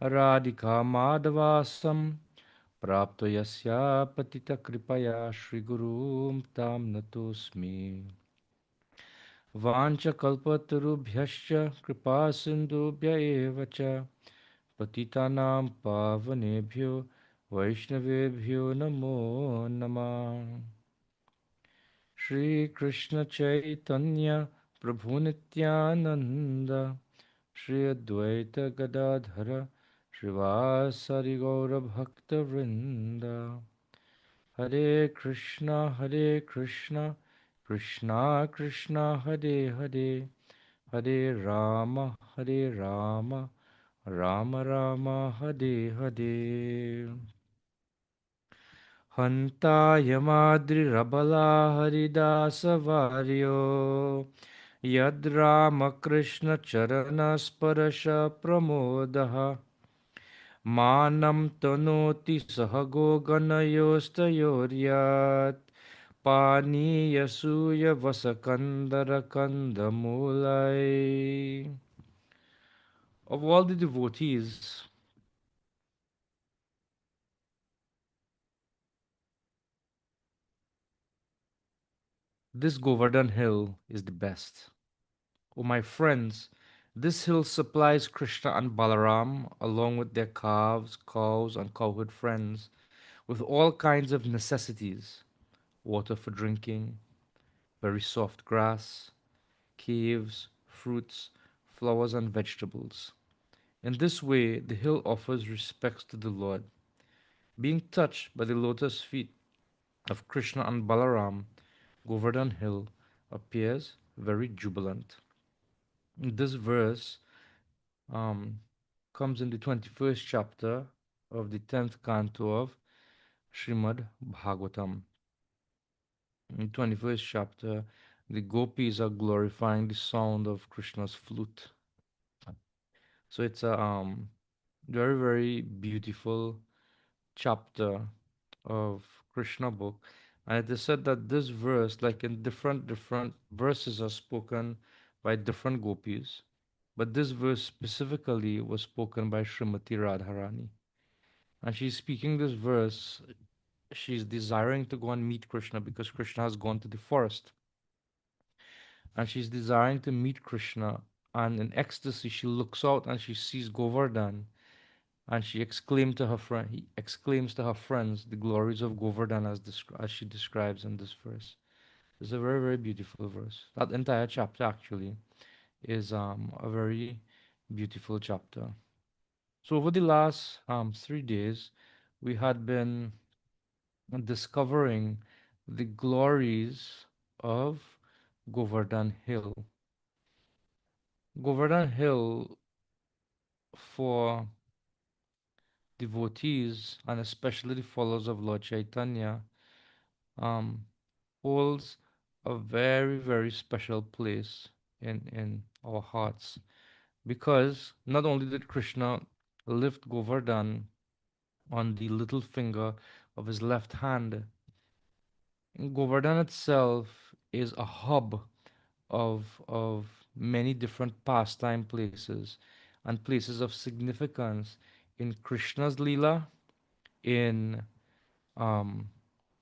Radhika Madhavasam Prapto Yasya Patita Kripaya Shri Gurum Tam Natosmi Vancha Kalpatarubhyascha Kripa Sindhubhya Eva Cha Patitanam Pavanebhyo Vaishnavebhyo Namo Namah Shri Krishna Chaitanya Prabhu Nityananda Shri Advaita Gadadhara Srivasari Gaura Bhakta Vrinda Hare Krishna Hare Krishna Krishna Krishna Hare Hare Hare Rama Hare Rama Rama Rama Hare Hare Hanta Yamadri Rabala Haridasa Varyo Yad Rama Krishna Charana Sparasha Pramodaha Manam Tanoti Sahago Ganayostayoryat Pani Yasuya Vasakandara Kandamulai. Of all the devotees, this Govardhan hill is the best. O my friends, this hill supplies Krishna and Balaram, along with their calves, cows, and cowherd friends, with all kinds of necessities: water for drinking, very soft grass, caves, fruits, flowers, and vegetables. In this way, the hill offers respects to the Lord. Being touched by the lotus feet of Krishna and Balaram, Govardhan Hill appears very jubilant. This verse um, comes in the 21st chapter of the 10th canto of Srimad Bhagavatam. In the 21st chapter, the gopis are glorifying the sound of Krishna's flute. So it's a very, very beautiful chapter of Krishna book. And it is said that this verse, like in different verses, are spoken by different gopis. But this verse specifically was spoken by Srimati Radharani. And she's speaking this verse, she's desiring to go and meet Krishna because Krishna has gone to the forest. And she's desiring to meet Krishna. And in ecstasy, she looks out and she sees Govardhan. And she exclaimed to her friend, he exclaims to her friends the glories of Govardhan as she describes in this verse. It's a very, very beautiful verse. That entire chapter actually is a very beautiful chapter. So over the last 3 days, we had been discovering the glories of Govardhan Hill. Govardhan Hill, for devotees and especially the followers of Lord Chaitanya, um, holds a very, very special place in our hearts because not only did Krishna lift Govardhan on the little finger of his left hand, Govardhan itself is a hub of many different pastime places and places of significance in Krishna's Lila, in um,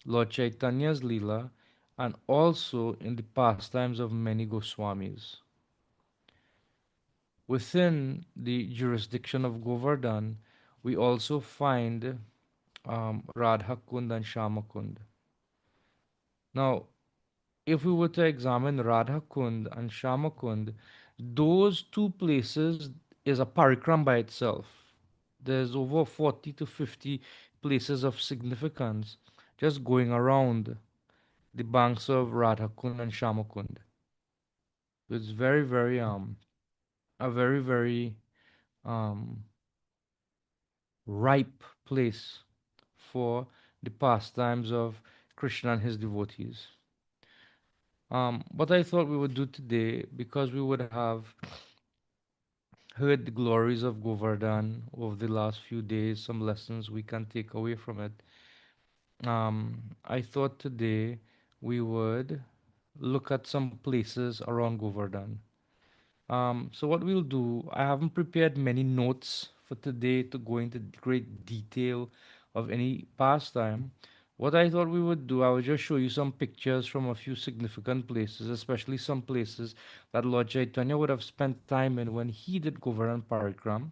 Lord Chaitanya's Leela, and also in the pastimes of many Goswamis. Within the jurisdiction of Govardhan, we also find Radha Kund and Shama Kund. Now, if we were to examine Radha Kund and Shama Kund, those two places is a parikram by itself. There's over 40 to 50 places of significance just going around the banks of Radhakund and Shamakund. It's very, very a very, very um ripe place for the pastimes of Krishna and his devotees. What I thought we would do today, because we would have heard the glories of Govardhan over the last few days, some lessons we can take away from it. I thought today we would look at some places around Govardhan. So what we'll do, I haven't prepared many notes for today to go into great detail of any pastime. What I thought we would do, I would just show you some pictures from a few significant places, especially some places that Lord Chaitanya would have spent time in when he did Govardhan Parikram.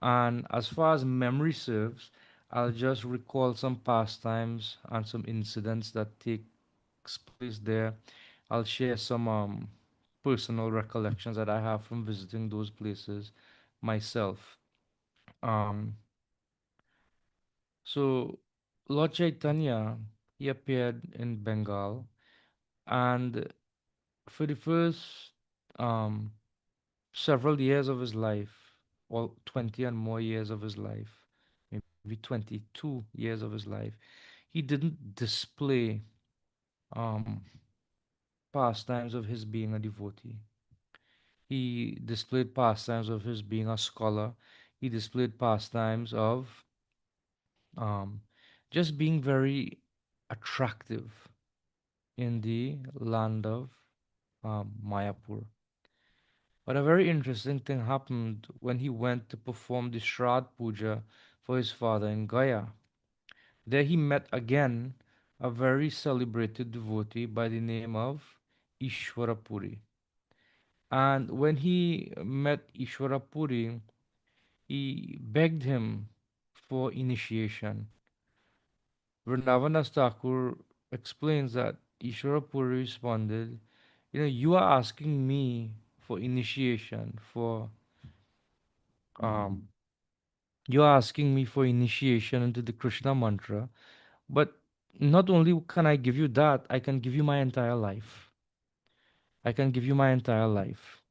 And as far as memory serves, I'll just recall some pastimes and some incidents that takes place there. I'll share some personal recollections that I have from visiting those places myself. Um, so Lord Chaitanya, he appeared in Bengal, and for the first um, several years of his life, or 20 and more years of his life, maybe 22 years of his life, he didn't display um, pastimes of his being a devotee. He displayed pastimes of his being a scholar. He displayed pastimes of um, just being very attractive in the land of Mayapur. But a very interesting thing happened when he went to perform the Shraddh Puja for his father in Gaya. There he met again a very celebrated devotee by the name of Ishwarapuri. And when he met Ishwarapuri, he begged him for initiation. Vrindavan Thakur explains that Ishwarapuri responded, you are asking me for initiation, um, you are asking me for initiation into the Krishna mantra, but not only can I give you that, I can give you my entire life. I can give you my entire life.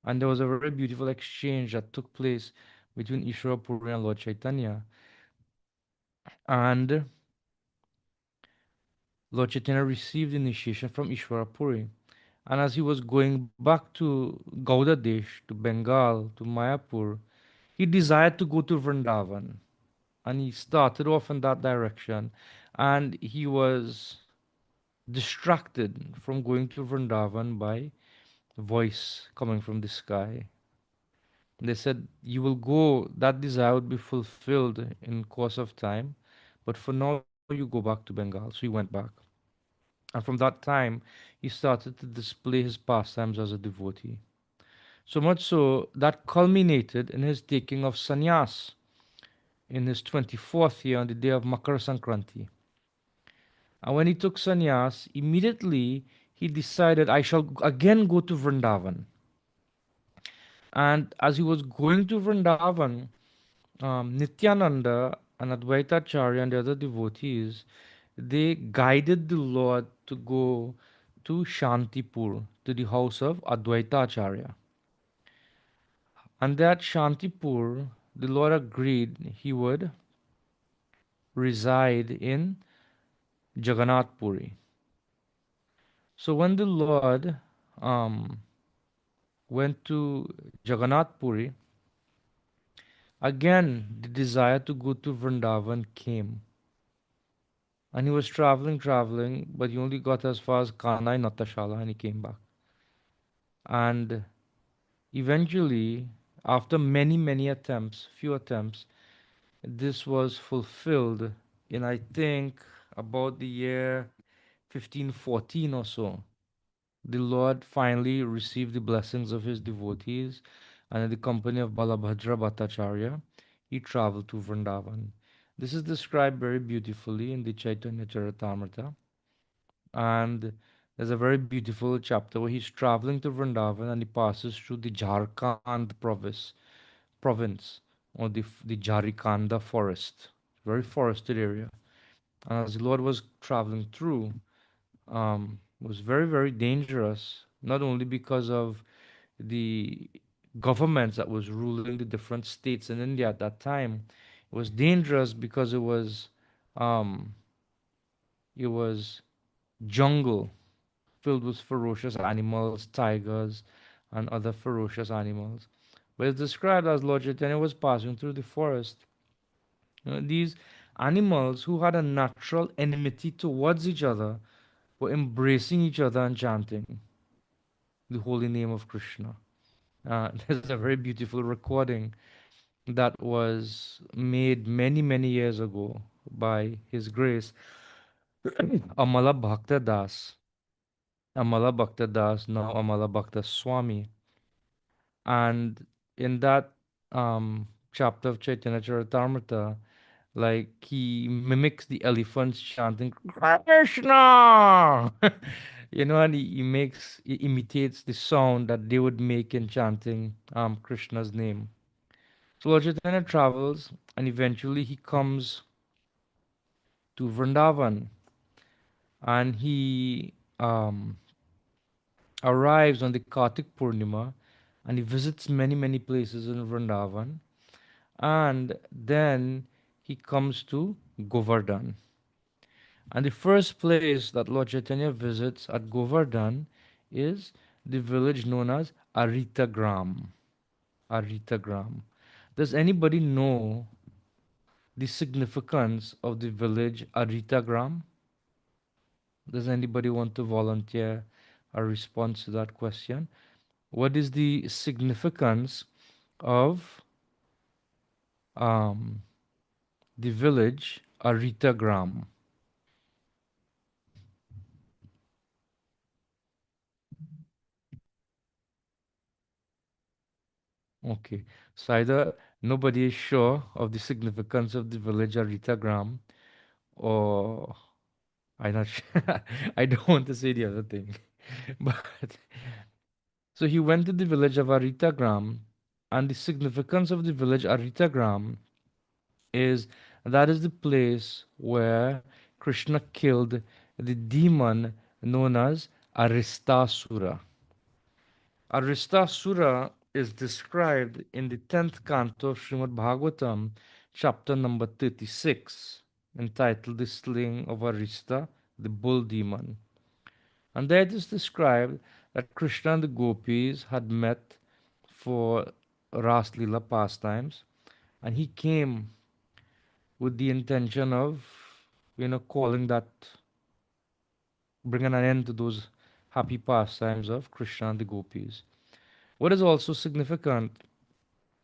And there was a very beautiful exchange that took place between Ishwarapuri and Lord Chaitanya. And Lord Chaitanya received initiation from Ishwarapuri. And as he was going back to Gauda Desh, to Bengal, to Mayapur, he desired to go to Vrindavan. And he started off in that direction. And he was distracted from going to Vrindavan by a voice coming from the sky. They said, you will go, that desire would be fulfilled in course of time. But for now, you go back to Bengal. So he went back. And from that time, he started to display his pastimes as a devotee. So much so that culminated in his taking of sannyas in his 24th year on the day of Makar Sankranti. And when he took sannyas, immediately he decided, I shall again go to Vrindavan. And as he was going to Vrindavan, Nityananda and Advaita Acharya and the other devotees, they guided the Lord to go to Shantipur, to the house of Advaita Acharya. And that Shantipur, the Lord agreed he would reside in Jagannath Puri. So when the Lord um, went to Jagannath Puri, again the desire to go to Vrindavan came. And he was traveling, but he only got as far as Kanai Natashala and he came back. And eventually, after many attempts, few attempts, this was fulfilled in, I think, about the year 1514 or so. The Lord finally received the blessings of his devotees, and in the company of Balabhadra Bhattacharya, he traveled to Vrindavan. This is described very beautifully in the Chaitanya Charitamrita, and there's a very beautiful chapter where he's traveling to Vrindavan and he passes through the Jharkhand province, or the Jharikanda forest, very forested area. And as the Lord was traveling through, it was very dangerous, not only because of the governments that was ruling the different states in India at that time. It was dangerous because um, it was jungle filled with ferocious animals, tigers, and other ferocious animals. But it's described as Lord Chaitanya was passing through the forest. These animals who had a natural enmity towards each other were embracing each other and chanting the holy name of Krishna. There's a very beautiful recording that was made many, many years ago by His Grace Amala Bhakta Das. Amala Bhakta Das, now Amala Bhakta Swami. And in that chapter of Chaitanya Charitamrita, like he mimics the elephants chanting Krishna, and he imitates the sound that they would make in chanting Krishna's name. So Lord Chaitanya travels, and eventually he comes to Vrindavan, and he arrives on the Kartik Purnima, and he visits many many places in Vrindavan, and then he comes to Govardhan. And the first place that Lord Chaitanya visits at Govardhan is the village known as Aritagram. Aritagram. Does anybody know the significance of the village Aritagram? Does anybody want to volunteer a response to that question? What is the significance of um, the village Aritagram? Okay, so either nobody is sure of the significance of the village Aritagram, or I'm not sure. I don't want to say the other thing. But so he went to the village of Aritagram, and the significance of the village Aritagram is that is the place where Krishna killed the demon known as Aristasura. Aristasura is described in the 10th canto of Srimad Bhagavatam, chapter number 36, entitled The Slaying of Arista, the bull demon. And there it is described that Krishna and the gopis had met for Ras Lila pastimes, and he came with the intention of, calling that, bringing an end to those happy pastimes of Krishna and the gopis. What is also significant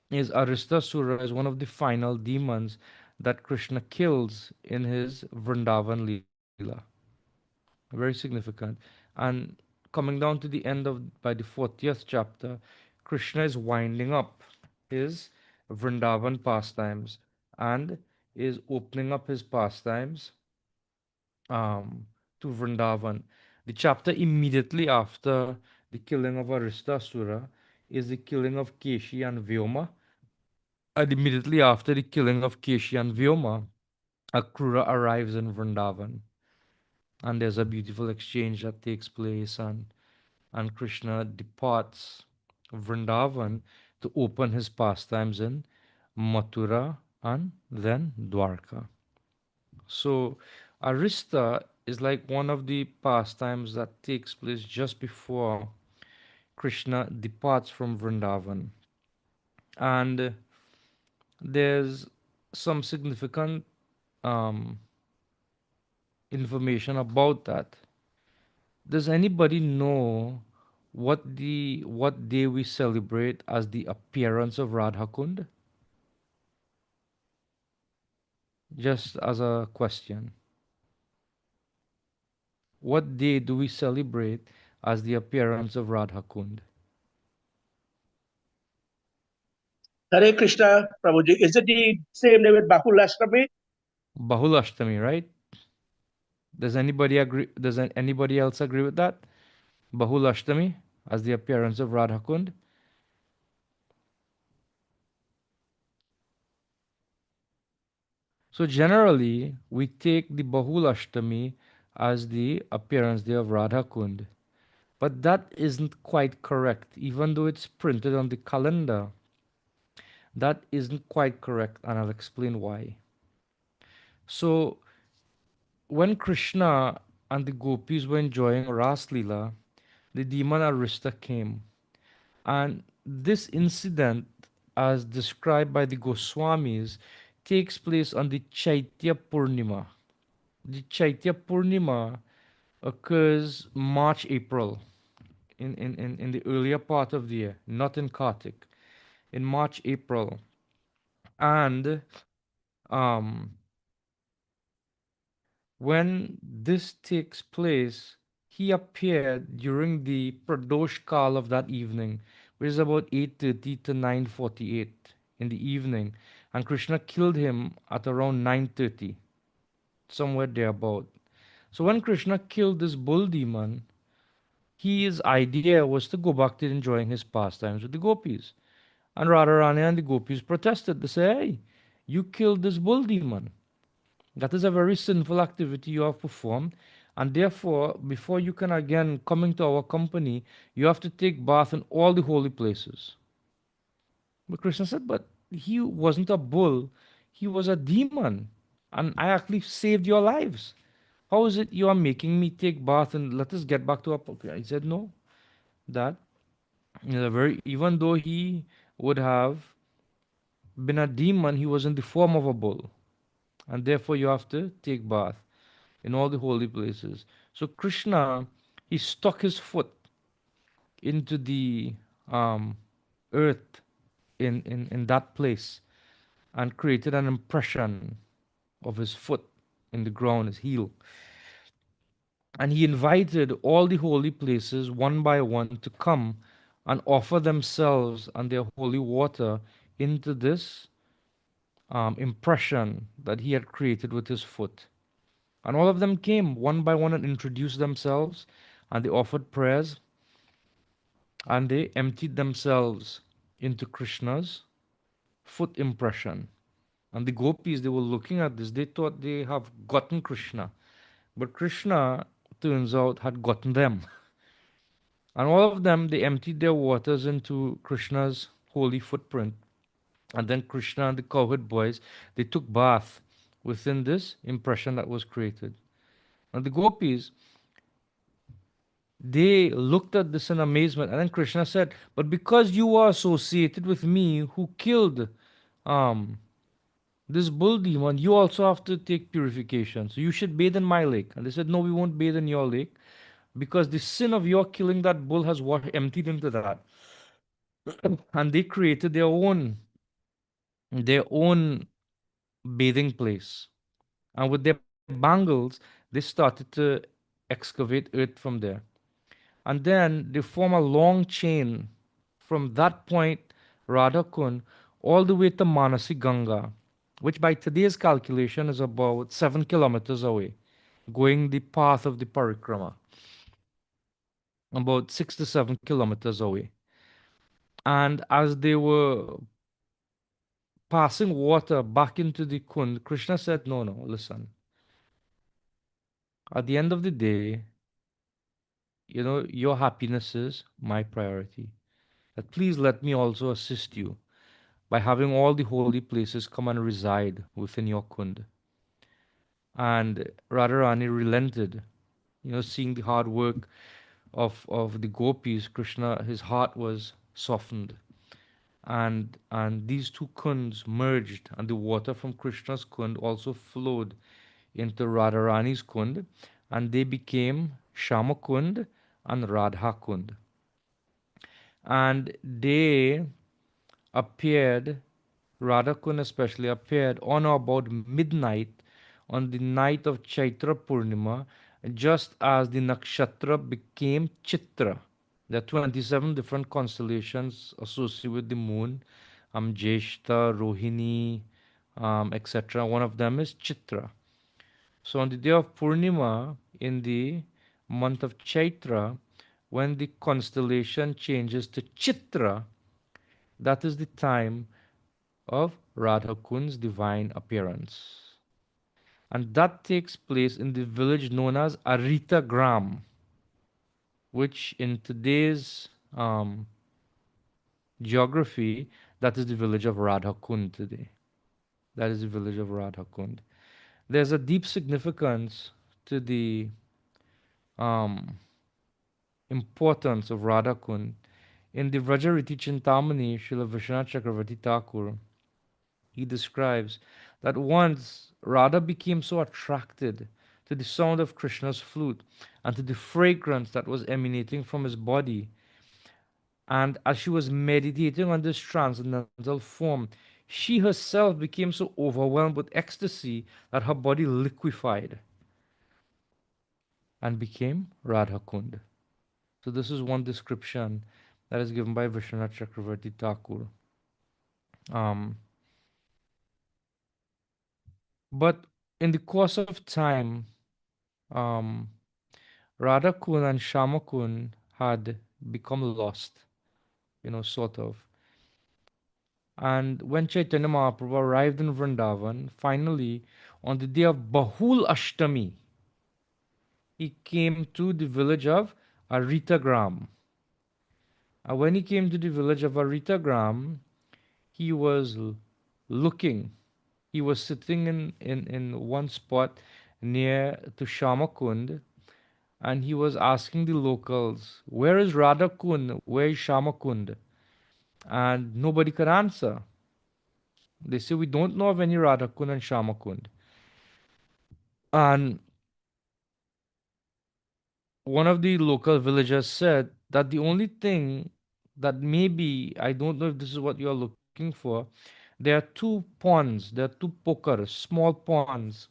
is Aristasura is one of the final demons that Krishna kills in his Vrindavan Leela. Very significant. And coming down to the end of by the 40th chapter, Krishna is winding up his Vrindavan pastimes and is opening up his pastimes um, to Vrindavan. The chapter immediately after the killing of Aristasura is the killing of Keshi and Vyoma. And immediately after the killing of Keshi and Vyoma, Akrura arrives in Vrindavan, and there's a beautiful exchange that takes place, and Krishna departs Vrindavan to open his pastimes in Mathura and then Dwarka. So Arista is like one of the pastimes that takes place just before Krishna departs from Vrindavan. And there's some significant um, information about that. Does anybody know what day we celebrate as the appearance of Radha Kund? Just as a question, what day do we celebrate as the appearance of Radha Kund? Hare Krishna, Prabhuji. Is it the same day with Bahul Ashtami? Bahul Ashtami, right? Does anybody agree? Does anybody else agree with that? Bahul Ashtami as the appearance of Radha Kund. So generally, we take the Bahul Ashtami as the appearance day of Radha Kund. But that isn't quite correct. Even though it's printed on the calendar, that isn't quite correct, and I'll explain why. So, when Krishna and the gopis were enjoying Ras Leela, the demon Arista came. And this incident, as described by the Goswamis, takes place on the Chaitya Purnima. The Chaitya Purnima occurs March, April, in the earlier part of the year, not in Kartik, in March, April. And um, when this takes place, he appeared during the Pradosh Kal of that evening, which is about 8:30 to 9:48 in the evening, and Krishna killed him at around 9:30, somewhere thereabout. So when Krishna killed this bull demon, his idea was to go back to enjoying his pastimes with the gopis. And Radharani and the gopis protested. They say, "Hey, you killed this bull demon. That is a very sinful activity you have performed, and therefore, before you can again come into our company, you have to take bath in all the holy places." But Krishna said, "But he wasn't a bull, he was a demon, and I actually saved your lives. How is it you are making me take bath and let us get back to our property?" He said, "No, that very even though he would have been a demon, he was in the form of a bull, and therefore you have to take bath in all the holy places." So Krishna, he stuck his foot into the um, earth in that place and created an impression of his foot in the ground, his heel. And he invited all the holy places one by one to come and offer themselves and their holy water into this impression that he had created with his foot. And all of them came one by one and introduced themselves, and they offered prayers, and they emptied themselves into Krishna's foot impression. And the gopis, they were looking at this, they thought they have gotten Krishna. But Krishna, turns out, had gotten them. And all of them, they emptied their waters into Krishna's holy footprint. And then Krishna and the cowherd boys, they took bath within this impression that was created. And the gopis, they looked at this in amazement. And then Krishna said, "But because you are associated with me who killed um, this bull demon, you also have to take purification. So you should bathe in my lake." And they said, "No, we won't bathe in your lake because the sin of your killing that bull has emptied into that." And they created their own bathing place. And with their bangles, they started to excavate earth from there. And then they form a long chain from that point, Radhakund, all the way to Manasi Ganga, which by today's calculation is about 7 kilometers away, going the path of the parikrama, about 6 to 7 kilometers away. And as they were passing water back into the Kund, Krishna said, "No, no, listen. At the end of the day, your happiness is my priority. But please let me also assist you by having all the holy places come and reside within your Kund." And Radharani relented, seeing the hard work of the gopis. Krishna, his heart was softened. And these two kunds merged, and the water from Krishna's kund also flowed into Radharani's kund, and they became Shama kund and Radha kund. And they appeared, Radhakund especially appeared on or about midnight on the night of Chaitra Purnima, just as the nakshatra became Chitra. There are 27 different constellations associated with the moon, Jeshta, Rohini, etc. One of them is Chitra. So on the day of Purnima in the month of Chaitra, when the constellation changes to Chitra, that is the time of Radhakund's divine appearance. And that takes place in the village known as Arita Gram, which in today's geography, that is the village of Radhakund today. That is the village of Radhakund. There's a deep significance to the um, importance of Radhakund. In the Vrajariti Chintamani, Srila Vishwanath Chakravarti Thakur, he describes that once Radha became so attracted to the sound of Krishna's flute and to the fragrance that was emanating from his body, and as she was meditating on this transcendental form, She herself became so overwhelmed with ecstasy that her body liquefied and became Radha Kund. So this is one description that is given by Vishwanath Chakravarti Thakur. Um, but in the course of time, um, Radha Kund and Shama Kund had become lost, sort of. And when Chaitanya Mahaprabhu arrived in Vrindavan, finally, on the day of Bahul Ashtami, he came to the village of Aritagram. And when he came to the village of Aritagram, he was looking. He was sitting in one spot near to Shamakund, and he was asking the locals, "Where is Radha Kund? Where is Shamakund?" And nobody could answer. They say, "We don't know of any Radha Kund and Shamakund." And one of the local villagers said that the only thing that maybe, I don't know if this is what you're looking for, there are two ponds, there are two pokers, small ponds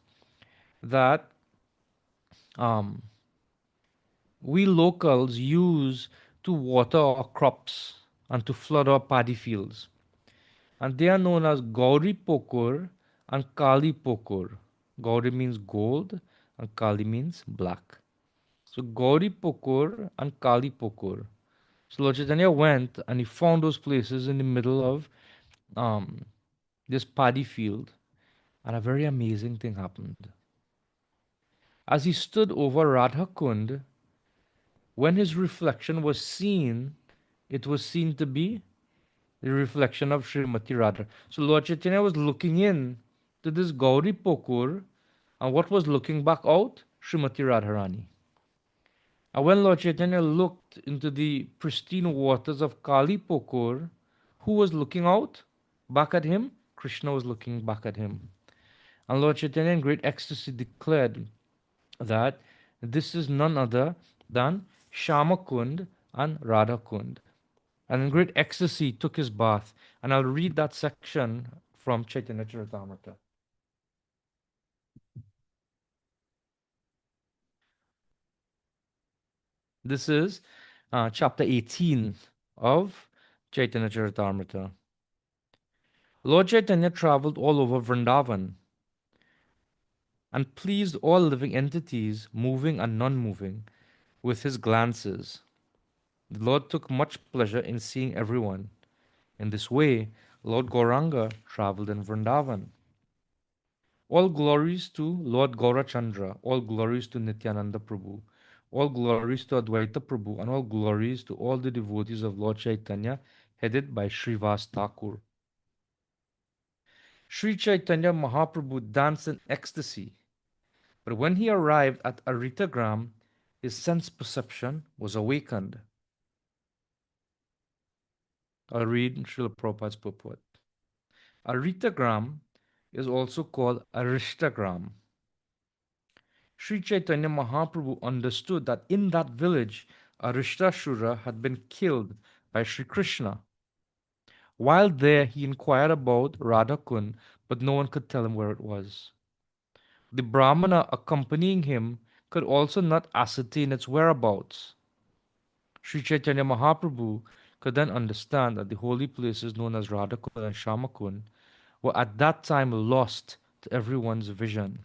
that um, we locals use to water our crops and to flood our paddy fields. And they are known as Gauri Pokur and Kali Pokur. Gauri means gold and Kali means black. So Gauri Pokur and Kali Pokur. So Lord Chaitanya went and he found those places in the middle of um, this paddy field, and a very amazing thing happened. As he stood over Radha Kund, when his reflection was seen, it was seen to be the reflection of Srimati Radha. So Lord Chaitanya was looking in to this Gauri Pokur, and what was looking back out? Srimati Radharani. And when Lord Chaitanya looked into the pristine waters of Kali Pokur, who was looking out? Back at him? Krishna was looking back at him. And Lord Chaitanya, in great ecstasy, declared that this is none other than Shama Kund and Radha Kund. And in great ecstasy, took his bath. And I'll read that section from Chaitanya Charitamrita. This is chapter 18 of Chaitanya Charitamrita. Lord Chaitanya traveled all over Vrindavan and pleased all living entities, moving and non moving, with his glances. The Lord took much pleasure in seeing everyone. In this way, Lord Gauranga traveled in Vrindavan. All glories to Lord Gaurachandra, all glories to Nityananda Prabhu, all glories to Advaita Prabhu, and all glories to all the devotees of Lord Chaitanya, headed by Srivas Thakur. Sri Chaitanya Mahaprabhu danced in ecstasy, but when he arrived at Aritagram, his sense perception was awakened. I'll read Srila Prabhupada's purport. Aritagram is also called Arishtagram. Sri Chaitanya Mahaprabhu understood that in that village, Arishtashura had been killed by Sri Krishna. While there, he inquired about Radhakund, but no one could tell him where it was. The Brahmana accompanying him could also not ascertain its whereabouts. Sri Chaitanya Mahaprabhu could then understand that the holy places known as Radhakund and Shamakund were at that time lost to everyone's vision.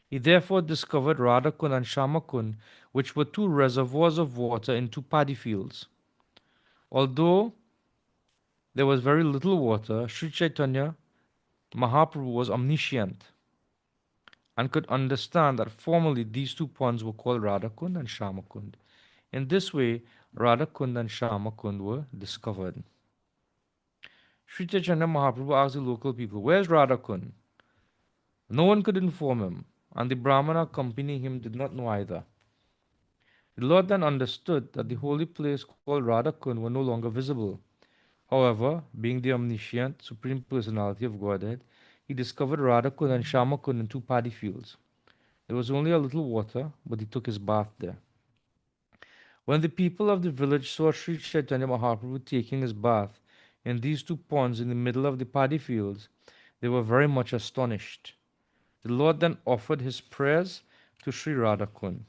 He therefore discovered Radhakund and Shamakund, which were two reservoirs of water in two paddy fields. Although there was very little water, Sri Chaitanya Mahaprabhu was omniscient and could understand that formerly these two ponds were called Radhakund and Shamakund. In this way, Radhakund and Shamakund were discovered. Sri Chaitanya Mahaprabhu asked the local people, "Where's Radhakund?" No one could inform him, and the Brahmana accompanying him did not know either. The Lord then understood that the holy place called Radhakund were no longer visible. However, being the omniscient, supreme personality of Godhead, he discovered Radhakund and Shamakund in two paddy fields. There was only a little water, but he took his bath there. When the people of the village saw Sri Chaitanya Mahaprabhu taking his bath, in these two ponds in the middle of the paddy fields, they were very much astonished. The Lord then offered his prayers to Sri Radhakund.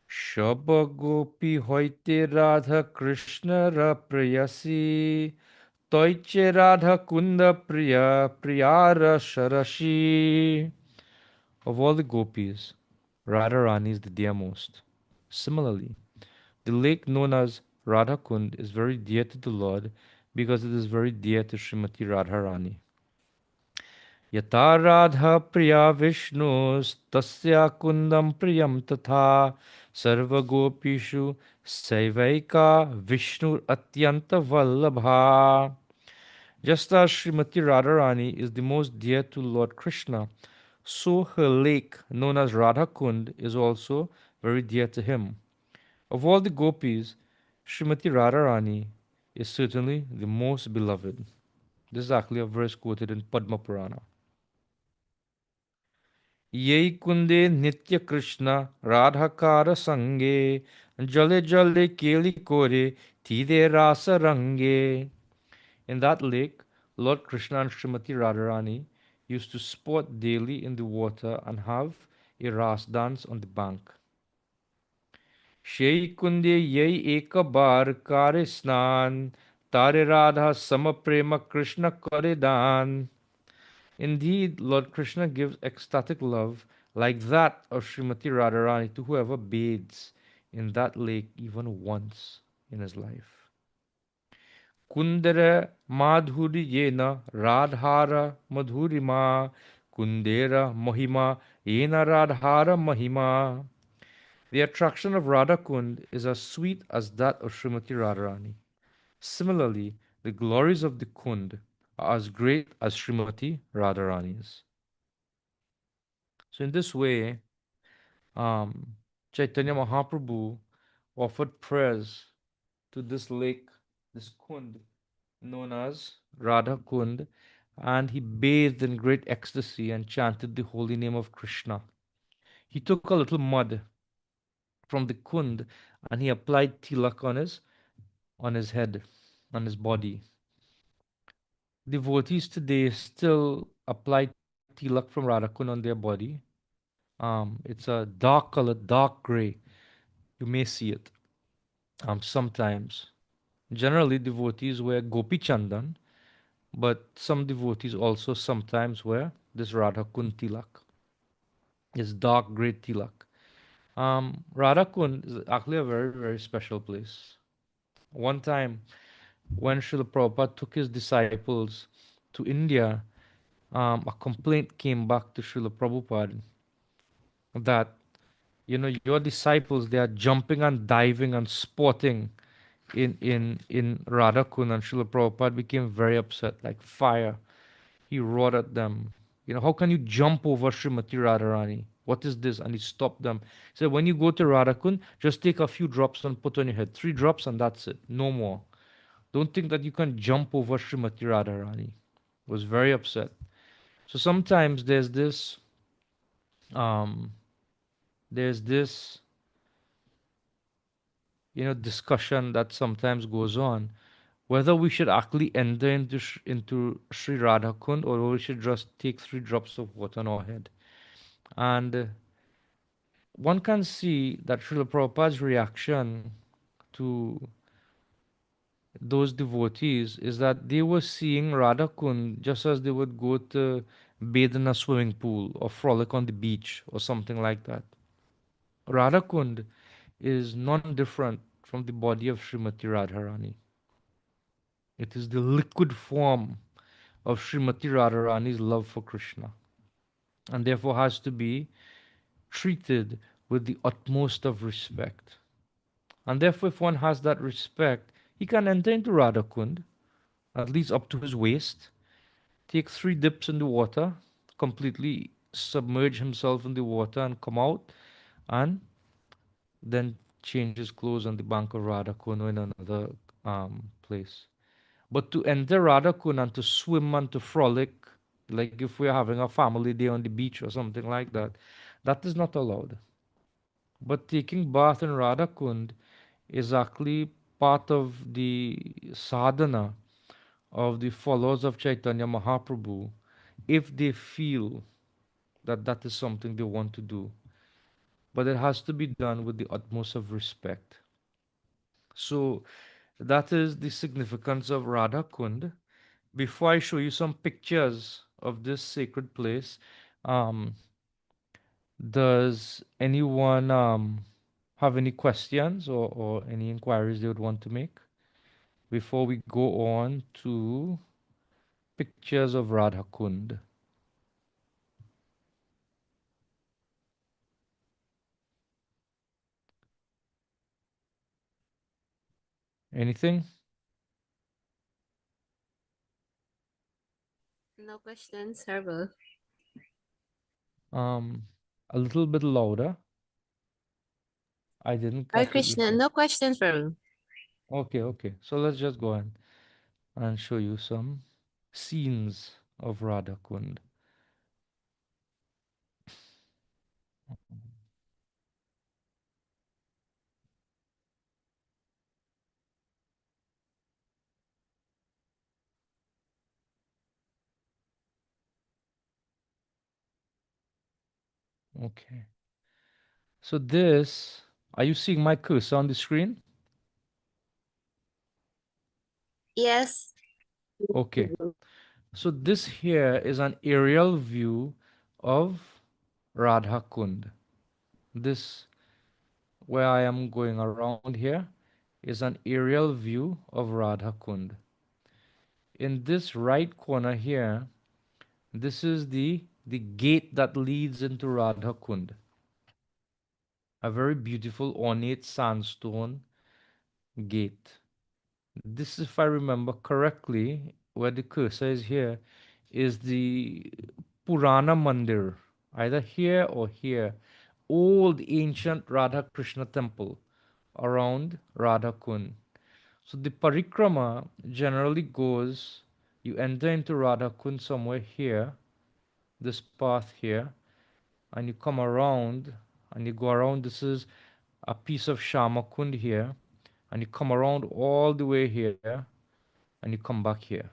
Shobha gopi hoite Radha Krishna ra prayasi Toiche Radha Kunda Priya Priyara Sharashi. Of all the gopis, Radharani is the dearmost. Similarly, the lake known as Radhakund is very dear to the Lord because it is very dear to Srimati Radharani. Yata Radha Priya Vishnu Tasya Kundam Priyam Tatha Sarva Gopishu Saivaika Vishnu Atyanta Vallabha. Just as Srimati Radharani is the most dear to Lord Krishna, so her lake, known as Radhakund, is also very dear to him. Of all the gopis, Srimati Radharani is certainly the most beloved. This is actually a verse quoted in Padma Purana. Yei kunde nitya Krishna Radhakara sange jale jale keli kore tide rasa range. In that lake, Lord Krishna and Srimati Radharani used to sport daily in the water and have a ras dance on the bank. Shei kunde yei eka bar kare snan tare Radha samaprema Krishna kare dan. Indeed, Lord Krishna gives ecstatic love like that of Srimati Radharani to whoever bathes in that lake even once in his life. Kundera madhuri yena radhara madhurima kundera mahima yena radhara mahima. The attraction of Radha Kund is as sweet as that of Srimati Radharani. Similarly, the glories of the Kund are as great as Srimati Radharani's. So in this way, um, Chaitanya Mahaprabhu offered prayers to this lake, this Kund, known as Radha Kund, and he bathed in great ecstasy and chanted the holy name of Krishna. He took a little mud from the Kund and he applied tilak on his head, on his body. Devotees today still apply tilak from Radhakund on their body. It's a dark color, dark gray. You may see it sometimes. Generally, devotees wear gopi chandan, but some devotees also sometimes wear this Radhakund tilak. It's dark gray tilak. Radhakund is actually a very, very special place. One time, when Srila Prabhupada took his disciples to India, a complaint came back to Srila Prabhupada that your disciples, they are jumping and diving and sporting in Radhakund, and Srila Prabhupada became very upset, like fire. He roared at them. How can you jump over Srimati Radharani? What is this? And he stopped them. He said, when you go to Radhakund, just take a few drops and put on your head. 3 drops and that's it. No more. Don't think that you can jump over Srimati Radharani. Was very upset. So sometimes um, there's this discussion that sometimes goes on whether we should actually enter into Sri Radhakund or we should just take 3 drops of water on our head. And one can see that Srila Prabhupada's reaction to those devotees is that they were seeing Radhakund just as they would go to bathe in a swimming pool or frolic on the beach or something like that. Radhakund is non different from the body of Srimati Radharani. It is the liquid form of Srimati Radharani's love for Krishna and therefore has to be treated with the utmost of respect. And therefore, if one has that respect, he can enter into Radhakund, at least up to his waist, take 3 dips in the water, completely submerge himself in the water and come out, and then change his clothes on the bank of Radhakund or in another place. But to enter Radhakund and to swim and to frolic, like if we're having a family day on the beach or something like that, that is not allowed. But taking bath in Radhakund is actually part of the sadhana of the followers of Chaitanya Mahaprabhu if they feel that that is something they want to do. But it has to be done with the utmost of respect. So that is the significance of Radha Kund. Before I show you some pictures of this sacred place, um, does anyone have any questions or any inquiries they would want to make before we go on to pictures of Radha Kund? Anything? No questions, Herbal. Um, a little bit louder. I didn't Hare catch what you Krishna, said. no questions, Herbal. Okay, okay. So let's just go on and show you some scenes of Radha Kund. Okay. So this, are you seeing my cursor on the screen? Yes. Okay. So this here is an aerial view of Radha Kund. This, where I am going around here, is an aerial view of Radha Kund. In this right corner here, this is the gate that leads into Radha Kund. A very beautiful ornate sandstone gate. This, if I remember correctly, where the cursor is here, is the Purana Mandir, either here or here. Old ancient Radha Krishna temple around Radha Kund. So the parikrama generally goes, you enter into Radha Kund somewhere here, this path here, and you come around and you go around. This is a piece of Shama Kund here, and you come around all the way here, and you come back here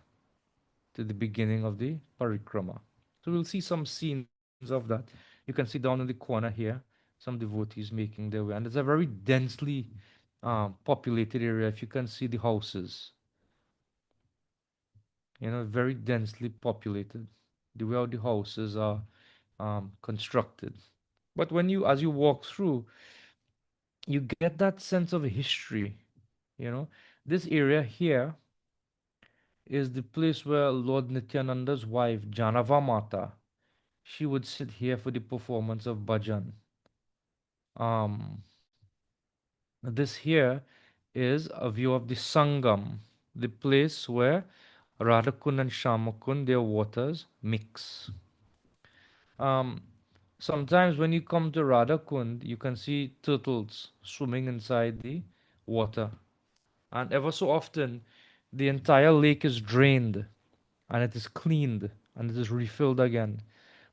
to the beginning of the parikrama. So we'll see some scenes of that. You can see down in the corner here some devotees making their way, and it's a very densely populated area. If you can see the houses, very densely populated. The way how the houses are constructed. But as you walk through, you get that sense of history. You know, this area here is the place where Lord Nityananda's wife, Janava Mata, she would sit here for the performance of bhajan. Um, this here is a view of the Sangam, the place where Radhakund and Shamakund, their waters mix. Um, Sometimes when you come to Radhakund, you can see turtles swimming inside the water. And ever so often, the entire lake is drained and it is cleaned and it is refilled again.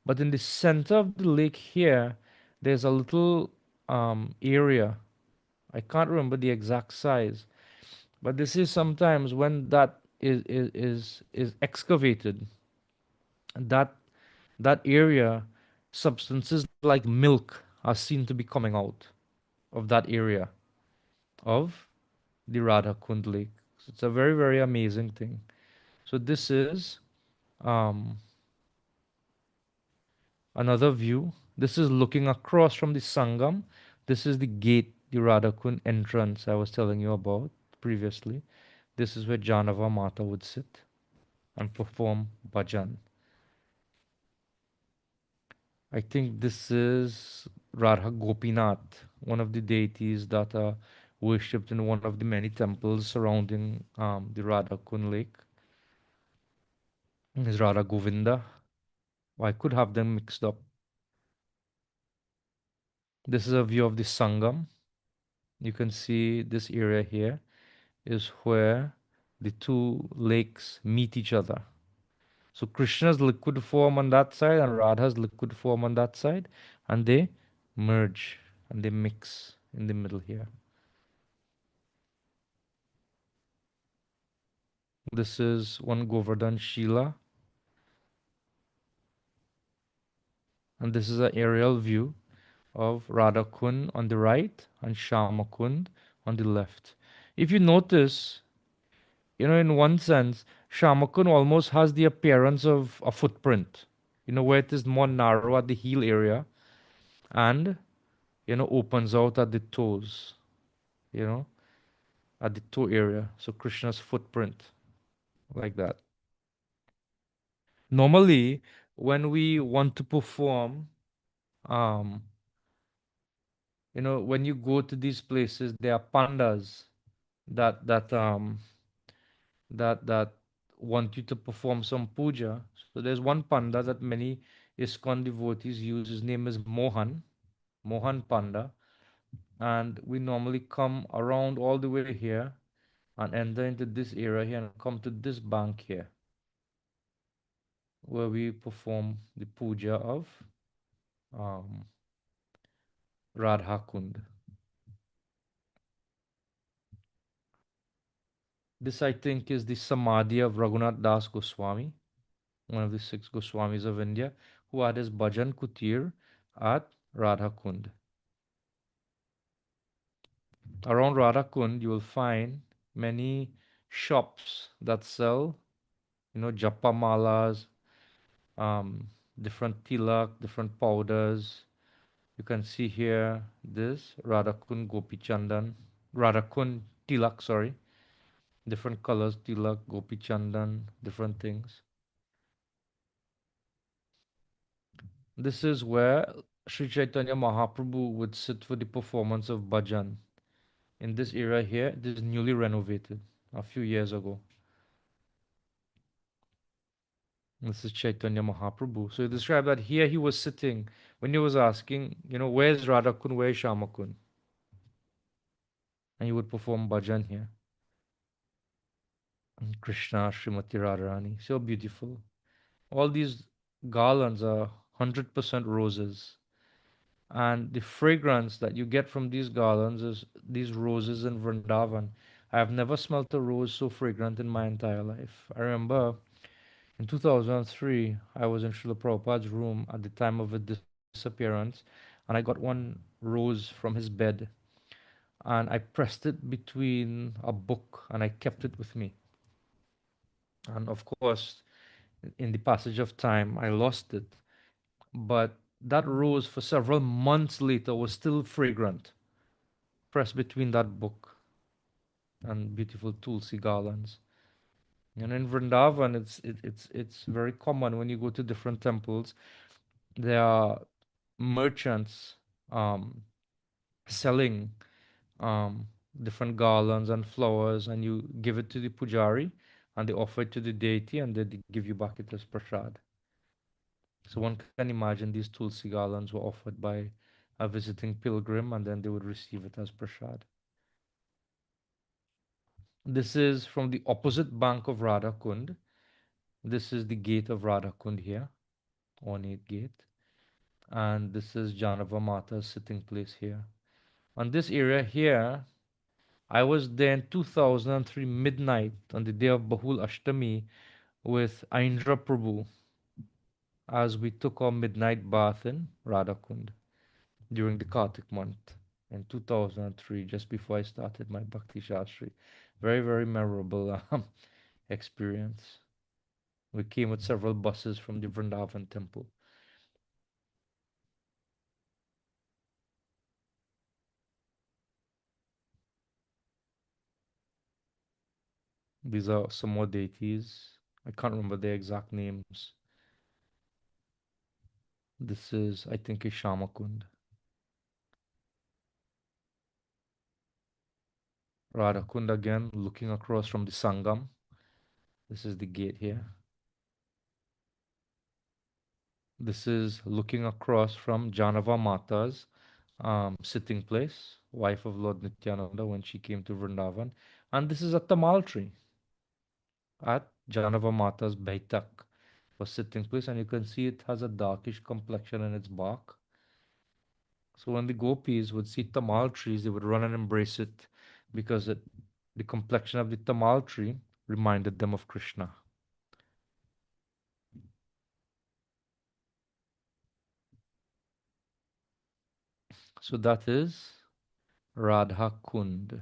But in the center of the lake here, there's a little area. I can't remember the exact size, but this is sometimes when that is excavated, that that area, substances like milk are seen to be coming out of that area of the Radha Kund Lake. So it's a very, very amazing thing. So this is um, another view. This is looking across from the Sangam. This is the gate, the Radhakund entrance I was telling you about previously. This is where Janava Mata would sit and perform bhajan. I think this is Radha Gopinath, one of the deities that are worshipped in one of the many temples surrounding the Radhakund lake. Is Radha Govinda. Or I could have them mixed up. This is a view of the Sangam. You can see this area here is where the two lakes meet each other. So Krishna's liquid form on that side and Radha's liquid form on that side, and they merge and they mix in the middle here. This is one Govardhan Shila, and this is an aerial view of Radhakund on the right and Shamakund on the left. If you notice, in one sense, Shamakund almost has the appearance of a footprint, where it is more narrow at the heel area and, opens out at the toes, you know, at the toe area. So Krishna's footprint, like that. Normally, when we want to perform, um, when you go to these places, there are pandas that that um that want you to perform some puja. So there's one panda that many ISKCON devotees use. His name is Mohan Panda, and we normally come around all the way here and enter into this area here and come to this bank here where we perform the puja of um, Radha Kund. This, I think, is the Samadhi of Raghunath Das Goswami, one of the six Goswamis of India, who had his bhajan kutir at Radha Kund. Around Radha Kund, you will find many shops that sell, japa malas, um, different tilak, different powders. You can see here this Radhakund Gopi Chandan, Radhakund Tilak, sorry, different colors, Tilak, Gopi Chandan, different things. This is where Sri Chaitanya Mahaprabhu would sit for the performance of bhajan. In this area here, this is newly renovated a few years ago. This is Chaitanya Mahaprabhu. So he described that here he was sitting when he was asking, where's Radhakund, where's Shamakund? And he would perform bhajan here. And Krishna, Srimati Radharani, so beautiful. All these garlands are 100% roses. And the fragrance that you get from these garlands is these roses in Vrindavan. I have never smelt a rose so fragrant in my entire life. I remember in 2003, I was in Srila Prabhupada's room at the time of his disappearance, and I got one rose from his bed, and I pressed it between a book, and I kept it with me. And of course, in the passage of time, I lost it. But that rose for several months later was still fragrant, pressed between that book and beautiful tulsi garlands. And in Vrindavan, it's very common when you go to different temples. There are merchants um, selling um, different garlands and flowers, and you give it to the pujari, and they offer it to the deity, and they give you back it as prasad. So one can imagine these tulsi garlands were offered by a visiting pilgrim, and then they would receive it as prasad. This is from the opposite bank of Radha Kund. This is the gate of Radha Kund here, ornate gate. And this is Janava Mata's sitting place here. On this area here, I was there in 2003 midnight on the day of Bahul Ashtami with Aindra Prabhu as we took our midnight bath in Radha Kund during the Kartik month in 2003, just before I started my Bhakti Shastri. Very, very memorable experience. We came with several buses from the Vrindavan temple. These are some more deities. I can't remember their exact names. This is, I think, is Shamakund. Radhakund again, looking across from the Sangam. This is the gate here. This is looking across from Janava Mata's sitting place, wife of Lord Nityananda when she came to Vrindavan. And this is a tamal tree at Janava Mata's Baitak was sitting place, and you can see it has a darkish complexion in its bark. So when the gopis would see tamal trees, they would run and embrace it because the complexion of the tamal tree reminded them of Krishna. So that is Radha Kund.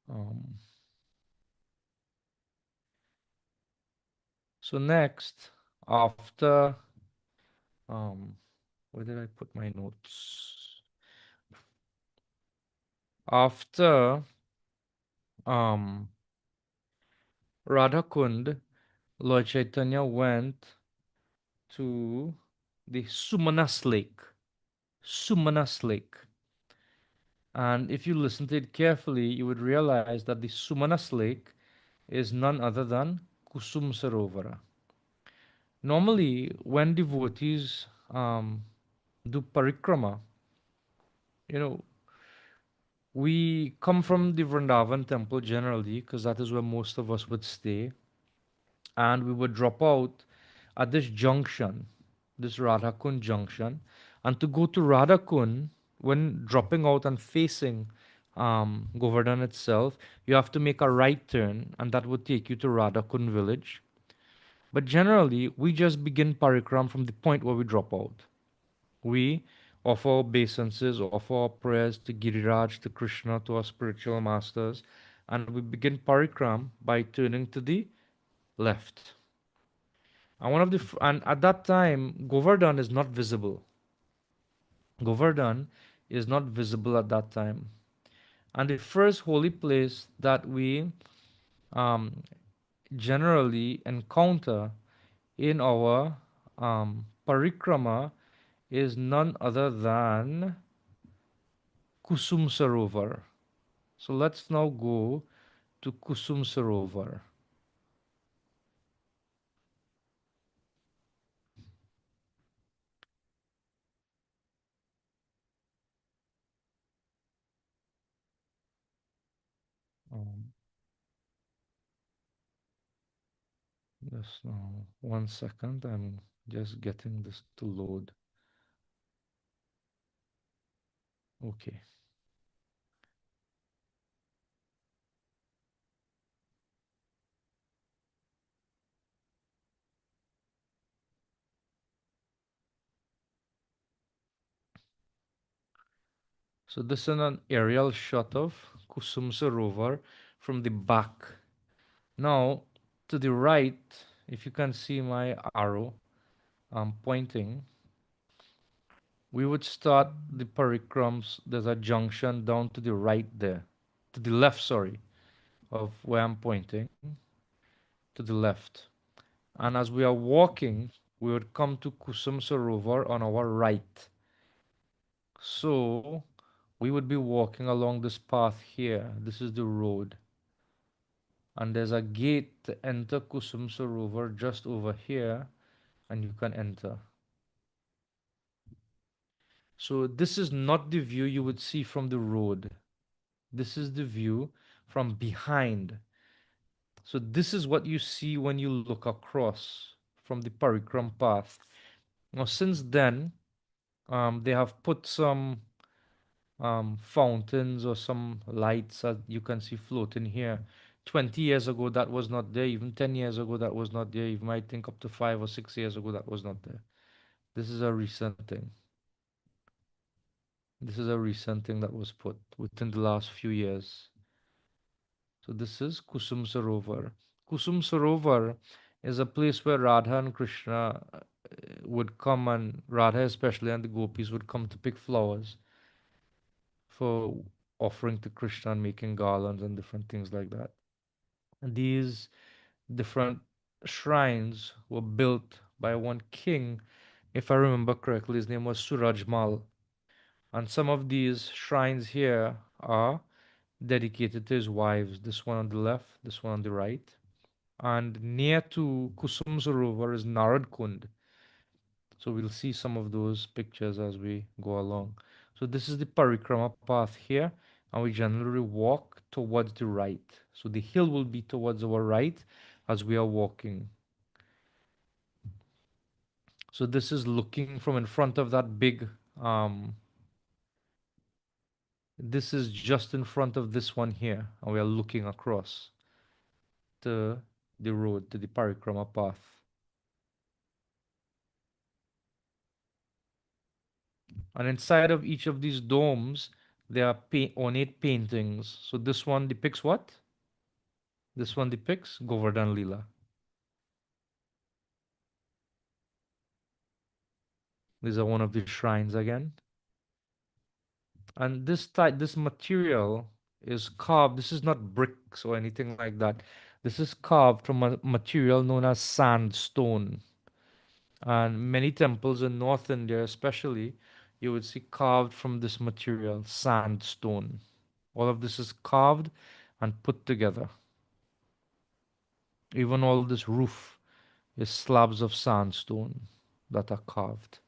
Um, so next, after um, where did I put my notes? After um, Radha Kund, Lord Chaitanya went to the Sumanas Lake. Sumanas Lake. And if you listen to it carefully, you would realize that the Sumanas Lake is none other than Kusum Sarovara. Normally, when devotees do parikrama, you know, we come from the Vrindavan temple generally, because that is where most of us would stay, and we would drop out at this junction, this Radhakund junction, and to go to Radhakund, when dropping out and facing Govardhan itself, you have to make a right turn, and that would take you to Radhakund village. But generally, we just begin parikram from the point where we drop out. We offer obeisances, offer our prayers to Giriraj, to Krishna, to our spiritual masters, and we begin parikram by turning to the left. And and at that time, Govardhan is not visible. Govardhan is not visible at that time. And the first holy place that we um, generally encounter in our parikrama is none other than Kusum Sarovar. So let's now go to Kusum Sarovar. Um, just now, 1 second. I'm just getting this to load. Okay. So this is an aerial shot of Kusum Sarovar from the back. Now, to the right, if you can see my arrow pointing, we would start the parikrams. There's a junction down to the right there, to the left, sorry, of where I'm pointing, to the left. And as we are walking, we would come to Kusum Sarovar on our right. So we would be walking along this path here. This is the road. And there's a gate to enter Kusum Sarovar just over here, and you can enter. So this is not the view you would see from the road. This is the view from behind. So this is what you see when you look across from the Parikram path. Now, since then, they have put some fountains or some lights that you can see floating here. 20 years ago, that was not there. Even 10 years ago, that was not there. You might think up to 5 or 6 years ago, that was not there. This is a recent thing. This is a recent thing that was put within the last few years. So this is Kusum Sarovar. Kusum Sarovar is a place where Radha and Krishna would come, and Radha especially and the gopis would come to pick flowers for offering to Krishna and making garlands and different things like that. And these different shrines were built by one king, if I remember correctly, his name was Surajmal. And some of these shrines here are dedicated to his wives. This one on the left, this one on the right. And near to Kusum Sarovar is Narad Kund. So we'll see some of those pictures as we go along. So this is the parikrama path here, and we generally walk towards the right. So the hill will be towards our right as we are walking. So this is looking from in front of that big um, This is just in front of this one here, and we are looking across to the road, to the parikrama path. And inside of each of these domes, there are ornate paintings. So this one depicts what? This one depicts Govardhan Lila. These are one of the shrines again. And this material is carved. This is not bricks or anything like that. This is carved from a material known as sandstone. And many temples in North India, especially, you would see carved from this material, sandstone. All of this is carved and put together. Even all this roof is slabs of sandstone that are carved.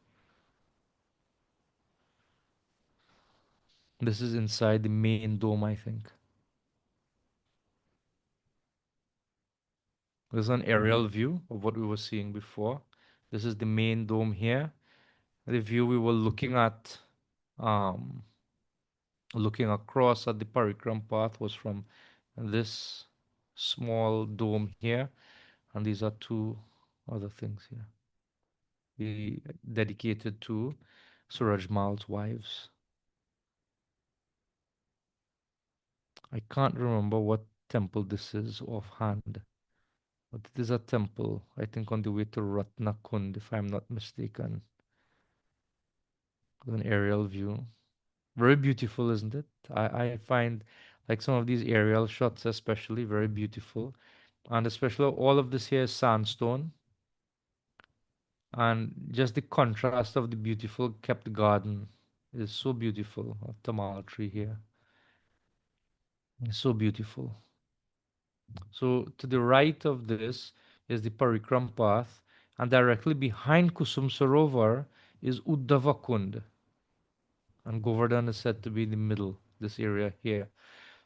This is inside the main dome, I think. There's an aerial view of what we were seeing before. This is the main dome here. The view we were looking at, um, looking across at the Parikram path was from this small dome here, and these are two other things here. Dedicated to Surajmal's wives. I can't remember what temple this is offhand, but it is a temple, I think on the way to Ratnakund, if I'm not mistaken. An aerial view. Very beautiful, isn't it? I find like some of these aerial shots especially very beautiful. And especially all of this here is sandstone. And just the contrast of the beautiful kept garden is so beautiful. A tamal tree here. It's so beautiful. So to the right of this is the Parikram path, and directly behind Kusum Sarovar is Uddhava Kund, and Govardhan is said to be in the middle, this area here.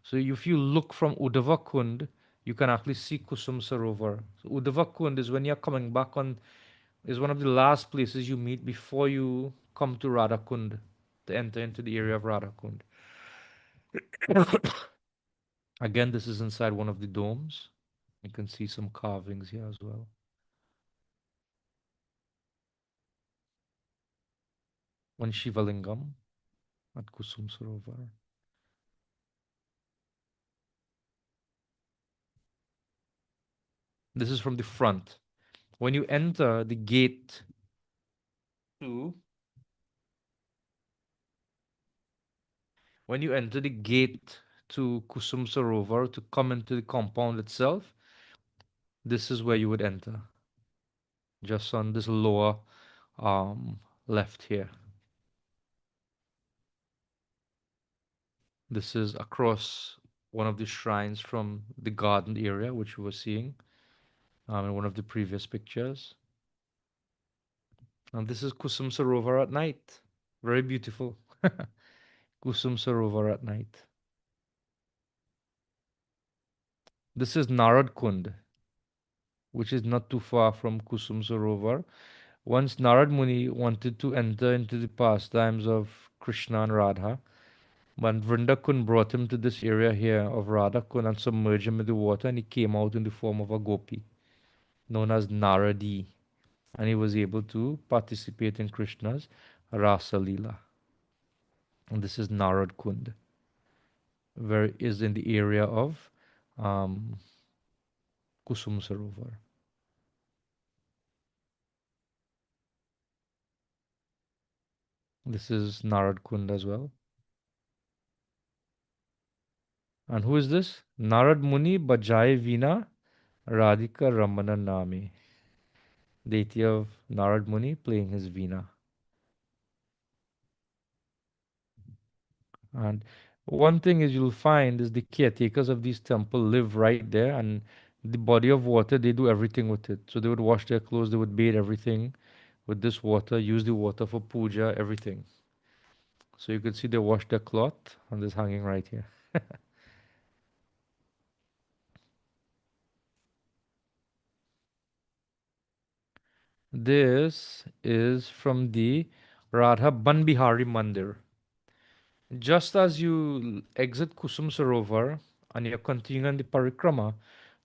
So if you look from Uddhava Kund, you can actually see Kusum Sarovar. So Uddhava Kund is when you're coming back on, is one of the last places you meet before you come to Radhakund, to enter into the area of Radhakund. Again, this is inside one of the domes. You can see some carvings here as well. One Shivalingam at Kusum Sarovar. This is from the front. When you enter the gate to, when you enter the gate to Kusum Sarovar to come into the compound itself, this is where you would enter. Just on this lower left here. This is across one of the shrines from the garden area, which we were seeing in one of the previous pictures. And this is Kusum Sarovar at night. Very beautiful. Kusum Sarovar at night. This is Narad Kund, which is not too far from Kusum Sarovar. Once Narad Muni wanted to enter into the pastimes of Krishna and Radha, but Vrinda Kund brought him to this area here of Radha Kund and submerged him in the water, and he came out in the form of a gopi, known as Naradi, and he was able to participate in Krishna's Rasa Leela. And this is Narad Kund, where it is in the area of um, Kusum Sarovar. This is Narad Kund as well. And who is this? Narad Muni Bajai Veena Radhika Ramana Nami. Deity of Narad Muni playing his Veena. And one thing is you'll find is the caretakers of these temples live right there, and the body of water, they do everything with it. So they would wash their clothes, they would bathe everything with this water, use the water for puja, everything. So you could see they wash their cloth, and this hanging right here. This is from the Radha Banbihari Mandir. Just as you exit Kusum Sarovar and you're continuing the parikrama,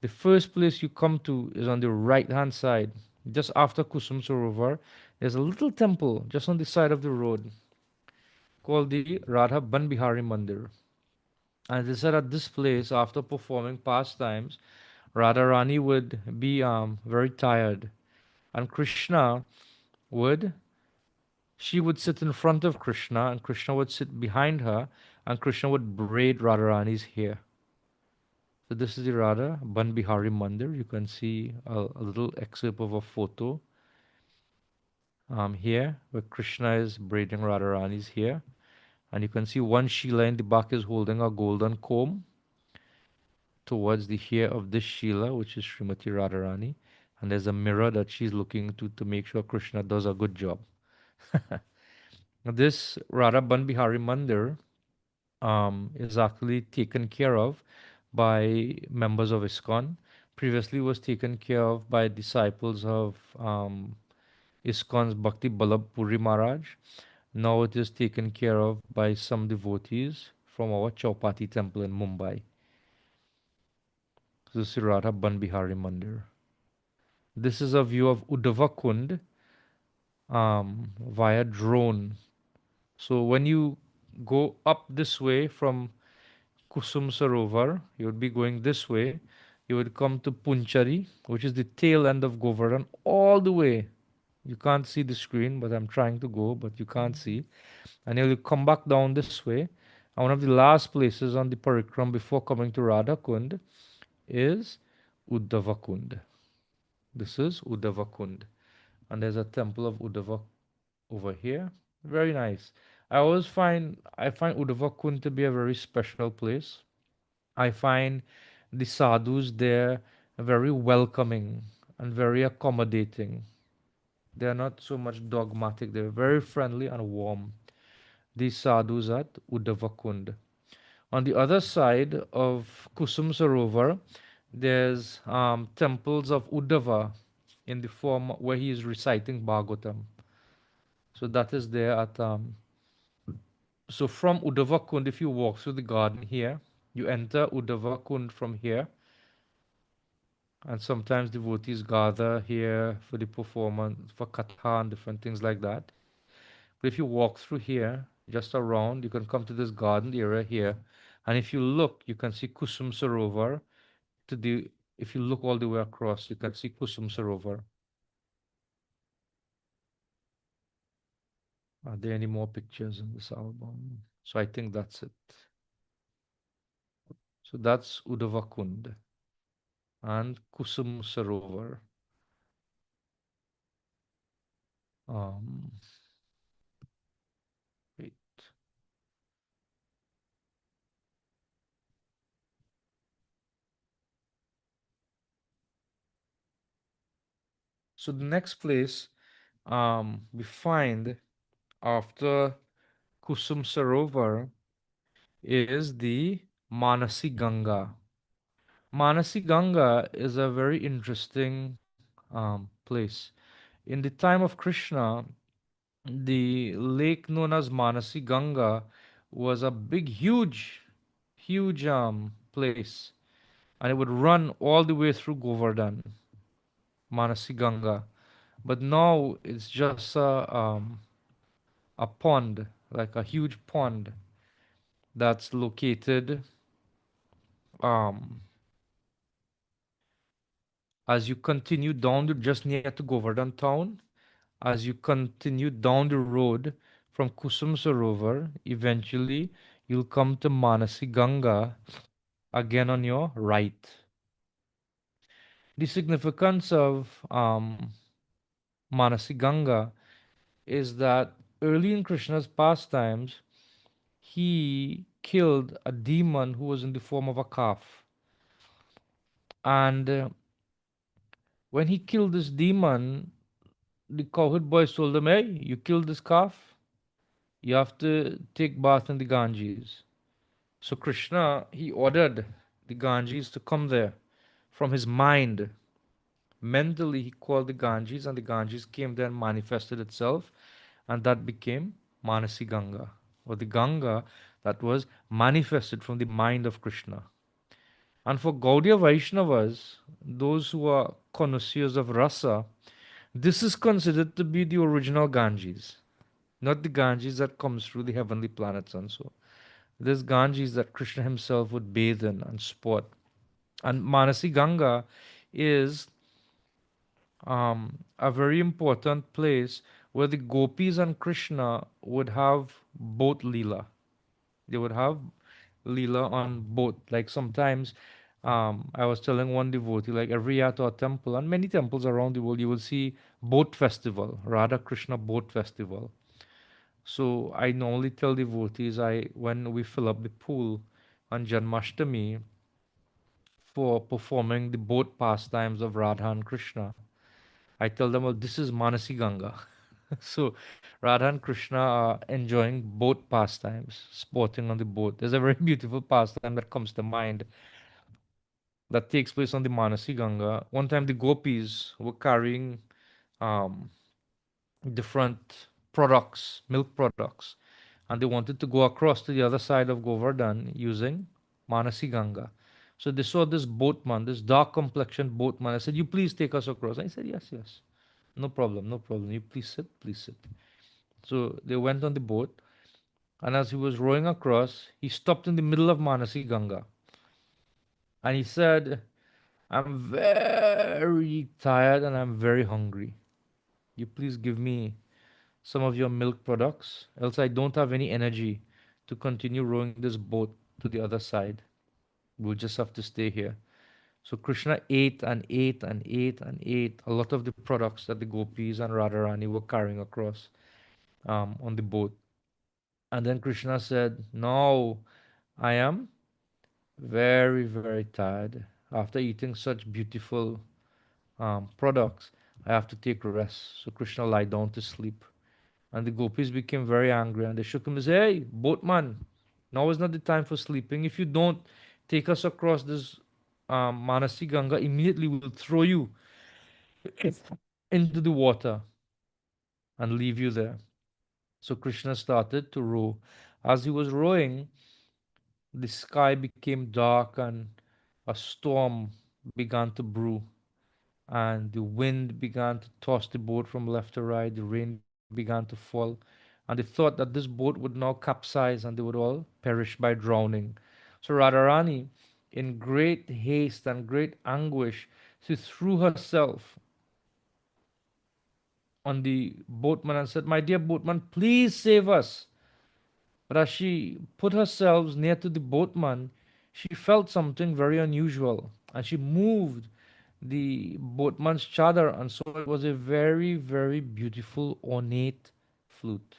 the first place you come to is on the right hand side. Just after Kusum Sarovar, there's a little temple just on the side of the road called the Radha Banbihari Mandir. And they said at this place, after performing pastimes, Radharani would be very tired, and Krishna would she would sit in front of Krishna, and Krishna would sit behind her, and Krishna would braid Radharani's hair. So this is the Radha Banbihari Mandir. You can see a little excerpt of a photo here where Krishna is braiding Radharani's hair. And you can see one Sheila in the back is holding a golden comb towards the hair of this Sheila, which is Srimati Radharani. And there's a mirror that she's looking to make sure Krishna does a good job. This Radha Banbihari Mandir is actually taken care of by members of ISKCON. Previously was taken care of by disciples of ISKCON's Bhakti Ballabh Puri Maharaj. Now it is taken care of by some devotees from our Chaupati temple in Mumbai. This is Radha Banbihari Mandir. This is a view of Uddhava Kund via drone. So when you go up this way from Kusum Sarovar, you would be going this way. You would come to Punchari, which is the tail end of Govardhan, all the way. You can't see the screen, but I'm trying to go, but you can't see. And you'll come back down this way. And one of the last places on the parikram before coming to Radha Kund is Uddhava Kund. This is Uddhava Kund. And there's a temple of Uddhava over here. Very nice. I find Uddhava Kund to be a very special place. I find the sadhus there very welcoming and very accommodating. They are not so much dogmatic, they're very friendly and warm. These sadhus at Uddhavakund. On the other side of Kusum Sarovar, there's temples of Uddhava in the form where he is reciting Bhagavatam. So that is there at so from Uddhavakund, if you walk through the garden here, you enter Uddhavakund from here. And sometimes devotees gather here for the performance, for katha and different things like that. But if you walk through here, just around, you can come to this garden area here. And if you look, you can see Kusum Sarovar. To the If you look all the way across, you can see Kusum Sarovar. Are there any more pictures in this album? So I think that's it. So that's Uddhavakund and Kusum Sarovar. Um, Wait. So the next place we find after Kusum Sarovar is the Manasi Ganga. Manasi Ganga is a very interesting place. In the time of Krishna, the lake known as Manasi Ganga was a big, huge place, and it would run all the way through Govardhan, Manasi Ganga. But now it's just a pond, like a huge pond that's located um, as you continue down just near to Govardhan town, as you continue down the road from Kusum Sarovar, eventually you'll come to Manasi Ganga again on your right. The significance of Manasi Ganga is that early in Krishna's pastimes, he killed a demon who was in the form of a calf. And when he killed this demon, the cowherd boys told him, "Hey, you killed this calf. You have to take bath in the Ganges." So Krishna, he ordered the Ganges to come there from his mind. Mentally, he called the Ganges, and the Ganges came there and manifested itself, and that became Manasi Ganga, or the Ganga that was manifested from the mind of Krishna. And for Gaudiya Vaishnavas, those who are connoisseurs of rasa, this is considered to be the original Ganges, not the Ganges that comes through the heavenly planets and so. This Ganges that Krishna himself would bathe in and sport. And Manasi Ganga is a very important place where the gopis and Krishna would have both Leela. They would have Leela on both. Like sometimes, I was telling one devotee, like every year to a temple and many temples around the world, you will see boat festival, Radha Krishna boat festival. So I normally tell devotees, when we fill up the pool on Janmashtami for performing the boat pastimes of Radha and Krishna, I tell them, well, this is Manasi Ganga. So Radha and Krishna are enjoying boat pastimes, sporting on the boat. There's a very beautiful pastime that comes to mind that takes place on the Manasi Ganga. One time the gopis were carrying um, different products, milk products, and they wanted to go across to the other side of Govardhan using Manasi Ganga. So they saw this boatman, this dark complexioned boatman. I said, "You please take us across." I said, "Yes, yes. No problem, no problem. You please sit, please sit." So they went on the boat, and as he was rowing across, he stopped in the middle of Manasi Ganga. And he said, "I'm very tired and I'm very hungry. You please give me some of your milk products, else I don't have any energy to continue rowing this boat to the other side. We'll just have to stay here." So Krishna ate and ate and ate and ate a lot of the products that the gopis and Radharani were carrying across on the boat. And then Krishna said, "No, I am very, very tired. After eating such beautiful products, I have to take rest." So Krishna lied down to sleep. And the gopis became very angry and they shook him and said, "Hey, boatman, now is not the time for sleeping. If you don't take us across this Manasi Ganga, immediately we'll throw you into the water and leave you there." So Krishna started to row. As he was rowing, the sky became dark and a storm began to brew, and the wind began to toss the boat from left to right. The rain began to fall, and they thought that this boat would now capsize and they would all perish by drowning. So Radharani, in great haste and great anguish, she threw herself on the boatman and said, "My dear boatman, please save us." But as she put herself near to the boatman, she felt something very unusual, and she moved the boatman's chadar and saw it was a very, very beautiful, ornate flute.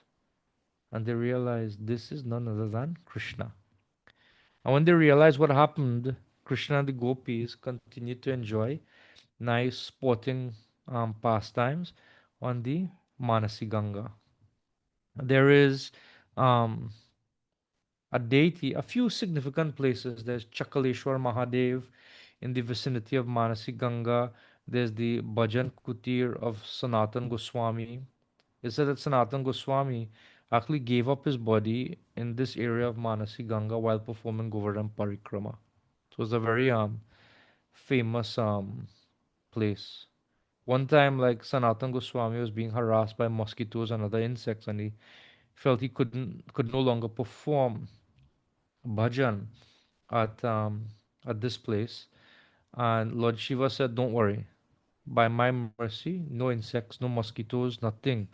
And they realized this is none other than Krishna. And when they realized what happened, Krishna and the gopis continued to enjoy nice sporting pastimes on the Manasi Ganga. There is um, a deity, a few significant places. There's Chakaleshwar Mahadev in the vicinity of Manasi Ganga. There's the Bhajan Kutir of Sanatan Goswami. It said that Sanatan Goswami actually gave up his body in this area of Manasi Ganga while performing Govardhan Parikrama. So it's a very famous place. One time, like Sanatan Goswami was being harassed by mosquitoes and other insects, and he felt he could no longer perform bhajan at this place. And Lord Shiva said, "Don't worry. By my mercy, no insects, no mosquitoes, nothing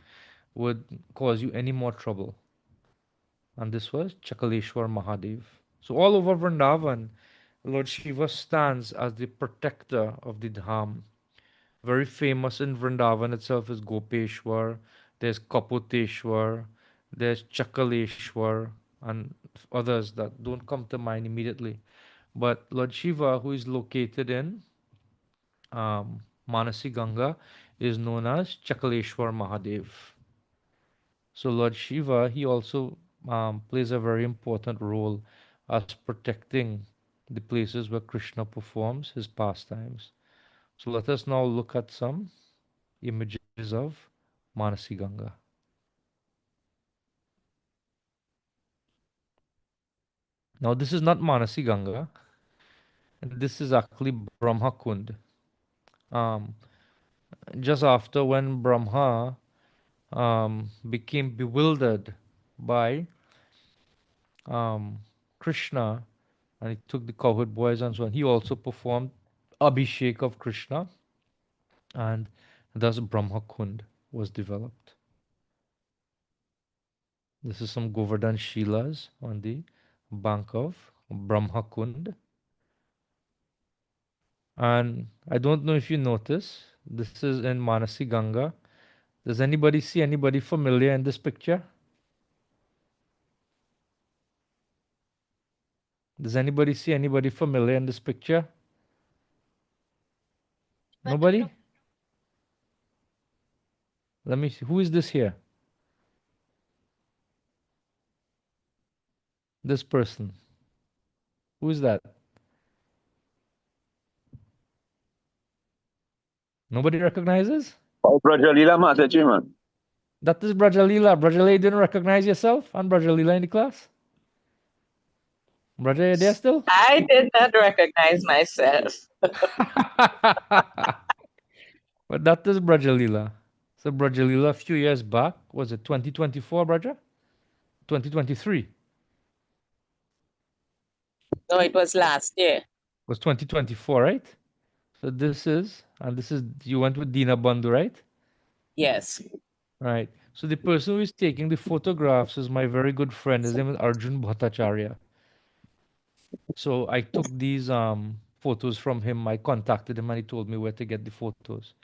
would cause you any more trouble." And this was Chakaleshwar Mahadev. So all over Vrindavan, Lord Shiva stands as the protector of the dham. Very famous in Vrindavan itself is Gopeshwar. There's Kapoteshwar. There's Chakaleshwar and others that don't come to mind immediately. But Lord Shiva, who is located in Manasi Ganga, is known as Chakaleshwar Mahadev. So Lord Shiva, he also plays a very important role as protecting the places where Krishna performs his pastimes. So let us now look at some images of Manasi Ganga. Now, this is not Manasi Ganga, and this is actually Brahma Kund. Um, just after when Brahma became bewildered by Krishna and he took the cowherd boys and so on, he also performed Abhishek of Krishna, and thus Brahma Kund was developed. This is some Govardhan Shilas on the bank of Brahma Kund. And I don't know if you notice, this is in Manasi Ganga. Does anybody see anybody familiar in this picture? Does anybody see anybody familiar in this picture? Nobody? Let me see. Who is this here? This person. Who is that? Nobody recognizes? Oh, Brother Lila Mataji, man. That is Brajalila. Brajalila, you didn't recognize yourself and Brajalila in the class? Braja, you there still? I did not recognize myself. But that is Brajalila. So Brajalila a few years back, was it 2024, Braja? 2023. No, it was last year. Was 2024, right? So this is, you went with Dina Bandhu, right? Yes. Right. So the person who is taking the photographs is my very good friend. His name is Arjun Bhattacharya. So I took these photos from him. I contacted him and he told me where to get the photos.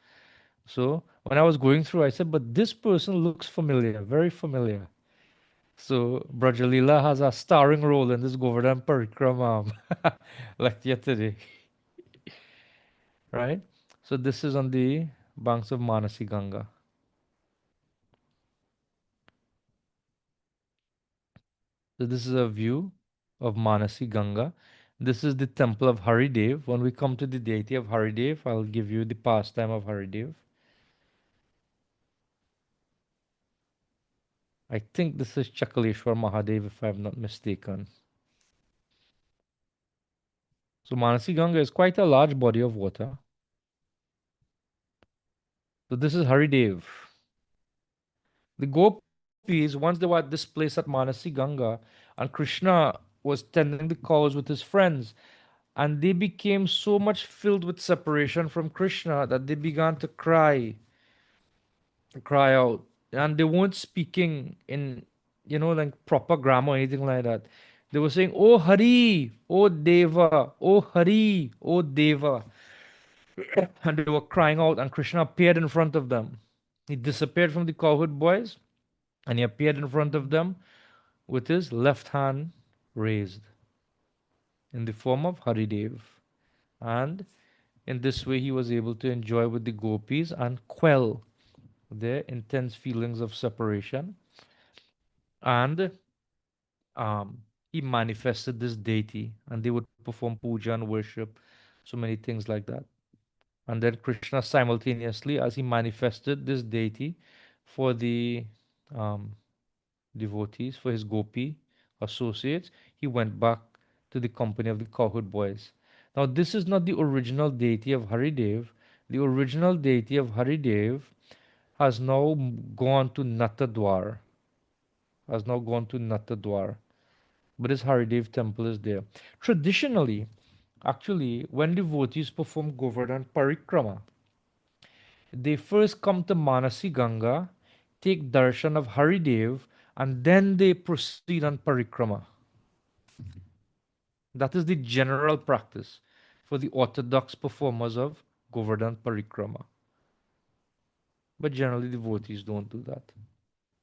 So when I was going through, I said, but this person looks familiar, very familiar. So Brajalila has a starring role in this Govardhan Parikram lecture today, right? So this is on the banks of Manasi Ganga. So this is a view of Manasi Ganga. This is the temple of Haridev. When we come to the deity of Haridev, I'll give you the pastime of Haridev. I think this is Chakaleshwar Mahadev, if I'm not mistaken. So Manasi Ganga is quite a large body of water. So this is Haridev. The gopis, once they were at this place at Manasi Ganga, and Krishna was tending the cows with his friends, and they became so much filled with separation from Krishna that they began to cry out, and they weren't speaking in, like proper grammar or anything like that. They were saying, "Oh Hari, oh Deva, oh Hari, oh Deva," and they were crying out, and Krishna appeared in front of them. He disappeared from the cowherd boys, and he appeared in front of them with his left hand raised in the form of Haridev. And in this way, he was able to enjoy with the gopis and quell their intense feelings of separation. And he manifested this deity, and they would perform puja and worship, so many things like that. And then Krishna simultaneously, as he manifested this deity for the um, devotees, for his gopi associates, he went back to the company of the cowherd boys. Now, this is not the original deity of Haridev. The original deity of Haridev has now gone to Natadwar, has now gone to Natadwar, but his Haridev temple is there. Traditionally, actually, when devotees perform Govardhan Parikrama, they first come to Manasi Ganga, take darshan of Haridev, and then they proceed on Parikrama. That is the general practice for the orthodox performers of Govardhan Parikrama. But generally, devotees don't do that.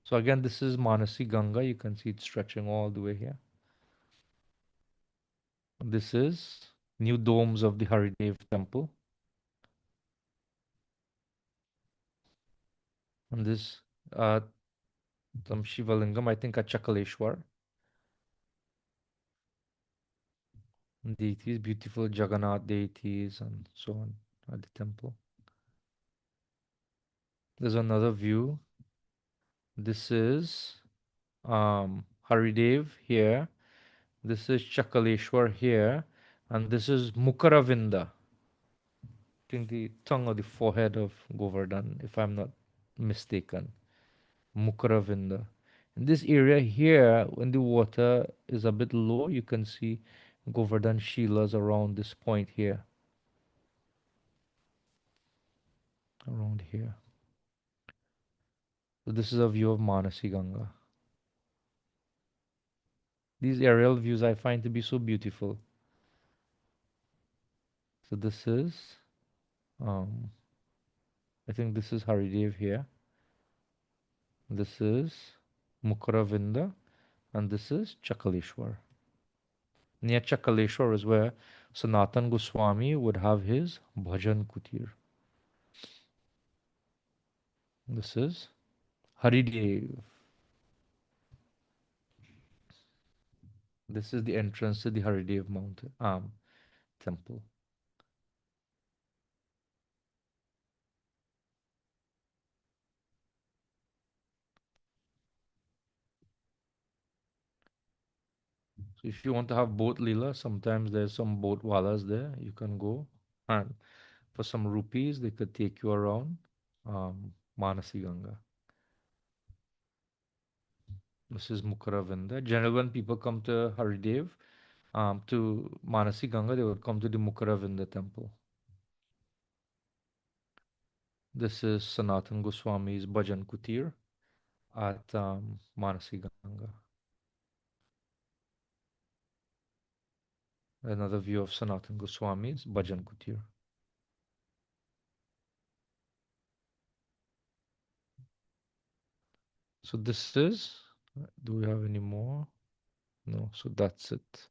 So again, this is Manasi Ganga. You can see it stretching all the way here. This is new domes of the Haridev temple. And this some Shivalingam, I think at Chakaleshwar. Deities, beautiful Jagannath deities, and so on at the temple. There's another view. This is Haridev here. This is Chakaleshwar here, and this is Mukaravinda. I think the tongue or the forehead of Govardhan, if I'm not mistaken. Mukaravinda. In this area here, when the water is a bit low, you can see Govardhan Shilas around this point here. Around here. So this is a view of Manasi Ganga. These aerial views I find to be so beautiful. So this is, um, I think this is Haridev here. This is Mukaravinda, and this is Chakaleshwar. Near Chakaleshwar is where Sanatan Goswami would have his bhajan kutir. This is Haridev. This is the entrance to the Haridev mountain temple. So if you want to have boat Leela, sometimes there's some boat wallas there. You can go, and for some rupees they could take you around Manasi Ganga. This is Mukaravinda. Generally, when people come to Haridev, to Manasi Ganga, they would come to the Mukaravinda temple. This is Sanatan Goswami's Bhajan Kutir at Manasi Ganga. Another view of Sanatan Goswami's Bhajan Kutir. So this is, do we have any more? No, so that's it.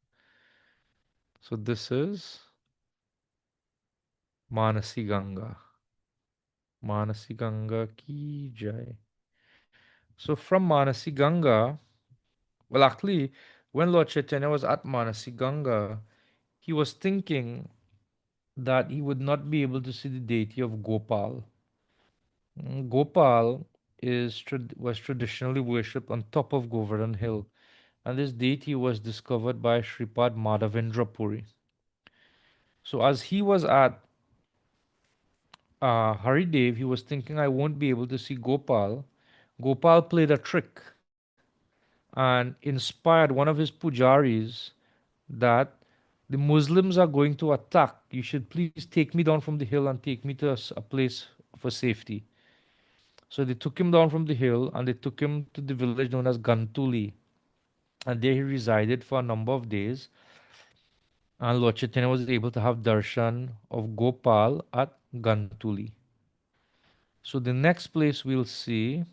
So this is Manasi Ganga. Manasi Ganga ki jai. So from Manasi Ganga, well, actually, when Lord Chaitanya was at Manasi Ganga, he was thinking that he would not be able to see the deity of Gopal. Gopal was traditionally worshipped on top of Govardhan Hill, and this deity was discovered by Sripad Madhavendra Puri. So as he was at Haridev, he was thinking, I won't be able to see Gopal. Gopal played a trick and inspired one of his pujaris that the Muslims are going to attack. You should please take me down from the hill and take me to a place for safety. So they took him down from the hill and they took him to the village known as Gantuli. And there he resided for a number of days. And Lord Chaitanya was able to have darshan of Gopal at Gantuli. So the next place we'll see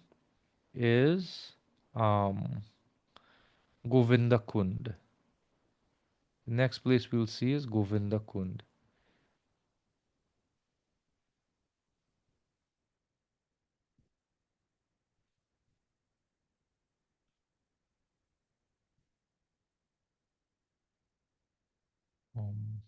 is um, Govinda Kund. The next place we'll see is Govinda Kund. Um,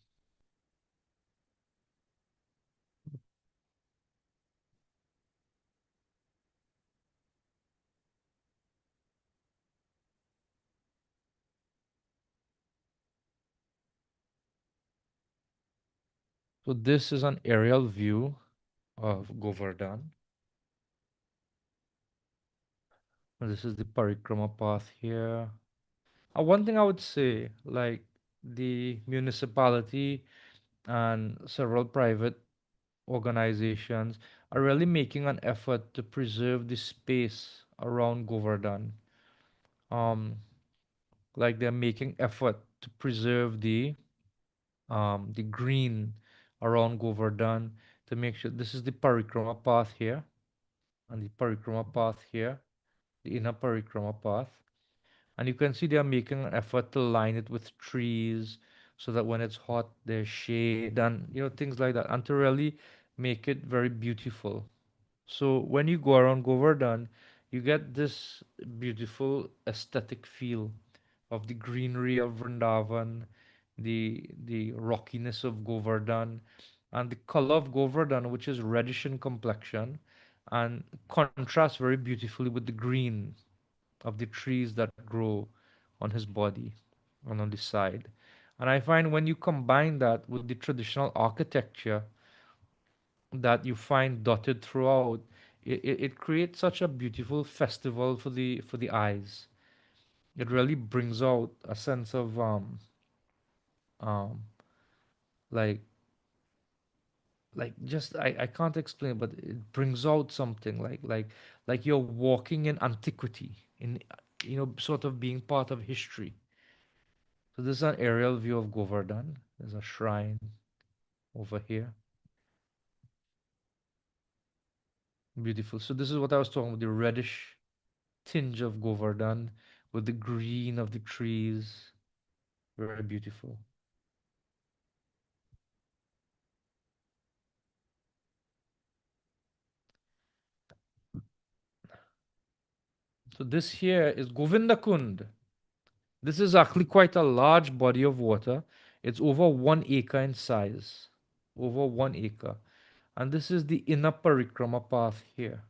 so this is an aerial view of Govardhan. And this is the parikrama path here. One thing I would say, like the municipality and several private organizations are really making an effort to preserve the space around Govardhan. Um, like they're making effort to preserve the green around Govardhan to make sure this is the parikrama path here and the parikrama path here, the inner parikrama path. And you can see they are making an effort to line it with trees so that when it's hot, there's shade and things like that, and to really make it very beautiful. So when you go around Govardhan, you get this beautiful aesthetic feel of the greenery of Vrindavan, the rockiness of Govardhan, and the color of Govardhan, which is reddish in complexion, and contrasts very beautifully with the green of the trees that grow on his body. and on the side. And I find when you combine that with the traditional architecture that you find dotted throughout, it creates such a beautiful festival for the eyes. It really brings out a sense of um like just I can't explain, but it brings out something like you're walking in antiquity, in sort of being part of history. So this is an aerial view of Govardhan. There's a shrine over here. Beautiful. So this is what I was talking about, the reddish tinge of Govardhan with the green of the trees. Very beautiful. So this here is Govindakund. This is actually quite a large body of water. It's over 1 acre in size. Over 1 acre. And this is the inner parikrama path here.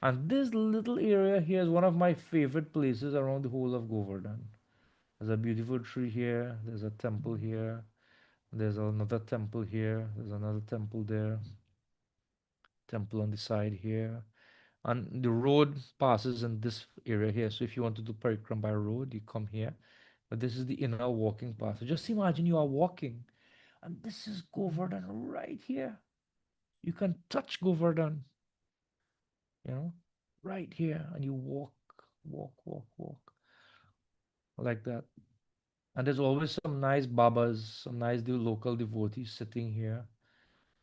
And this little area here is one of my favorite places around the whole of Govardhan. There's a beautiful tree here. There's a temple here. There's another temple here. There's another temple there. Temple on the side here. And the road passes in this area here. So if you want to do parikram by road, you come here. But this is the inner walking path. So just imagine you are walking, and this is Govardhan right here. You can touch Govardhan, you know, right here, and you walk, walk, walk, walk like that. And there's always some nice babas, some nice local devotees sitting here.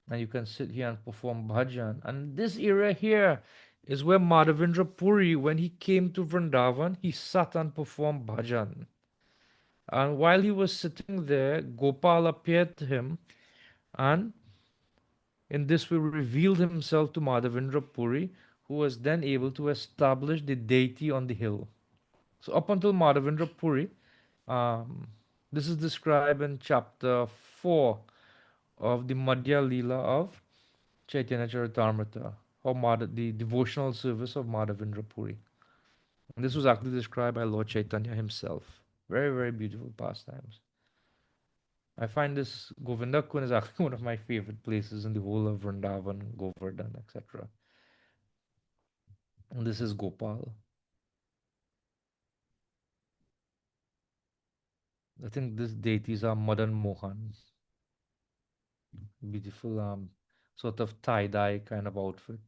And you can sit here and perform bhajan. And this area here is where Madhavendra Puri, when he came to Vrindavan, he sat and performed bhajan. And while he was sitting there, Gopal appeared to him, and in this way revealed himself to Madhavendra Puri, who was then able to establish the deity on the hill. So up until Madhavendra Puri, um, this is described in chapter 4 of the Madhya Lila of Chaitanya Charitamrita, or the devotional service of Madhavendra Puri. And this was actually described by Lord Chaitanya himself. Very, very beautiful pastimes. I find this Govinda Kun is actually one of my favorite places in the whole of Vrindavan, Govardhan, etc. And this is Gopal. I think these deities are Madan Mohan. Beautiful sort of tie-dye kind of outfit.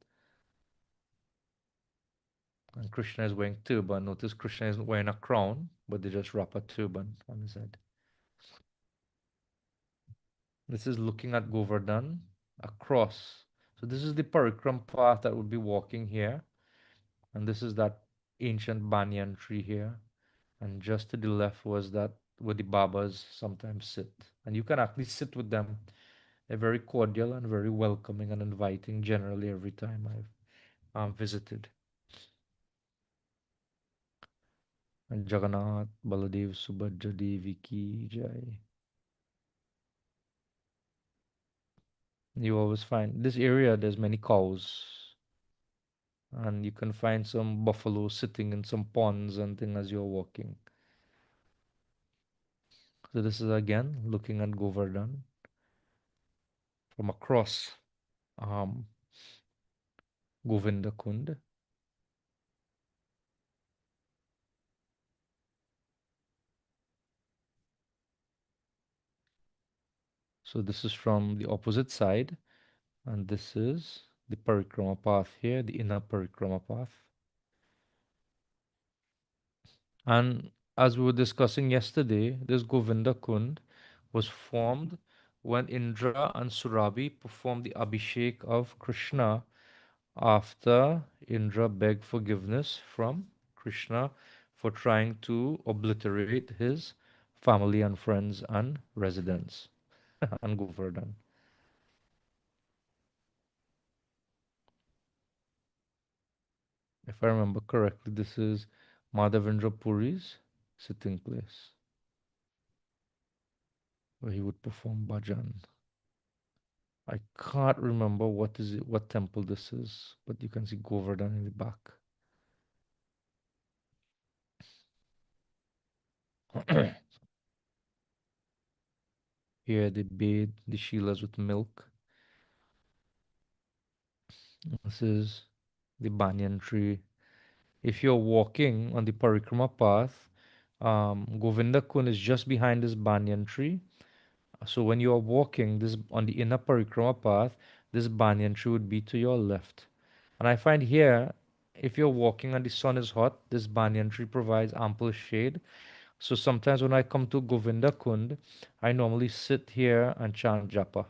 And Krishna is wearing turban. Notice Krishna isn't wearing a crown, but they just wrap a turban on his head. This is looking at Govardhan across. So this is the parikram path that would be walking here. And this is that ancient banyan tree here. And just to the left was that where the Babas sometimes sit. And you can actually sit with them. They're very cordial and very welcoming and inviting generally every time I've visited. And Jagannath, Baladev, Subhadra Devi ki jai. You always find this area, there's many cows. And you can find some buffalo sitting in some ponds and things as you're walking. So this is again looking at Govardhan from across um, Govinda Kund. So this is from the opposite side, and this is the parikrama path here, the inner parikrama path. And as we were discussing yesterday, this Govinda Kund was formed when Indra and Surabhi performed the Abhishek of Krishna after Indra begged forgiveness from Krishna for trying to obliterate his family and friends and residents and Govardhan. If I remember correctly, this is Madhavendra Puri's sitting place where he would perform bhajan. I can't remember what temple this is, but you can see Govardhan in the back. Here they bathe the Sheilas with milk. This is the banyan tree. If you're walking on the parikrama path, Govinda Kun is just behind this banyan tree. So when you are walking this on the inner parikrama path, this banyan tree would be to your left. And I find here, if you're walking and the sun is hot, this banyan tree provides ample shade. So sometimes when I come to Govinda Kund, I normally sit here and chant japa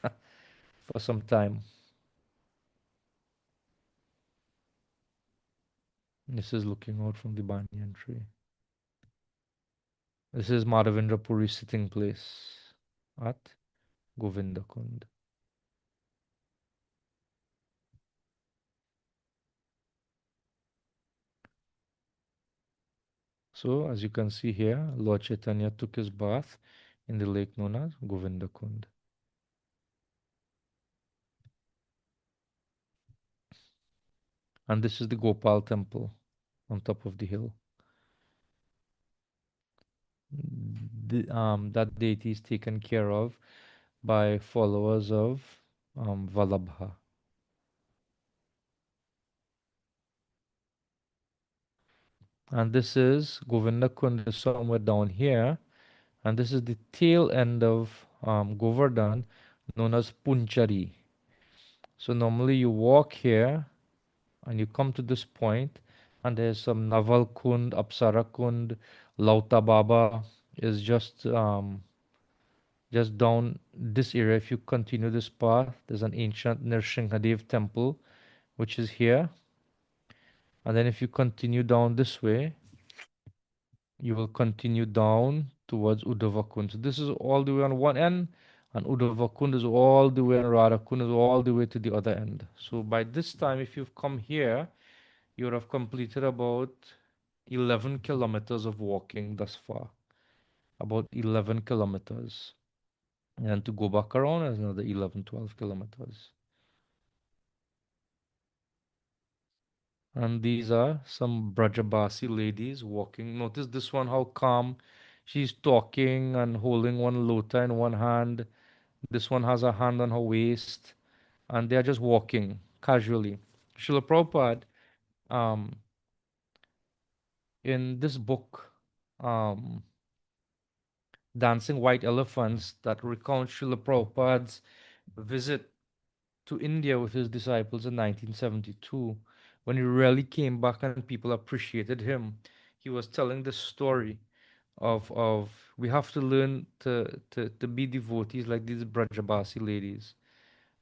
for some time. This is looking out from the banyan tree. This is Madhavendra Puri's sitting place at Govinda Kund. So as you can see here, Lord Chaitanya took his bath in the lake known as Govinda Kund. And this is the Gopal temple on top of the hill. That deity is taken care of by followers of Vallabha. And this is Govinda Kund is somewhere down here. And this is the tail end of Govardhan known as Punchari. So normally you walk here and you come to this point and there's some Naval Kund, Apsara Kund, Lauta Baba is just down this area. If you continue this path, there's an ancient Nrsimhadev temple which is here. And then if you continue down this way, you will continue down towards Uddhavakund. So this is all the way on one end, and Uddhavakund is all the way, and Radhakund is all the way to the other end. So by this time, if you've come here, you would have completed about 11 kilometers of walking thus far. About 11 kilometers. And to go back around is another 11, 12 kilometers. And these are some Brajabasi ladies walking. Notice this one, how calm. She's talking and holding one lota in one hand. This one has a hand on her waist. And they are just walking casually. Srila Prabhupada, um, in this book, um, Dancing White Elephants, that recounts Srila Prabhupada's visit to India with his disciples in 1972, when he really came back and people appreciated him. He was telling the story of we have to learn to be devotees like these Brajabasi ladies.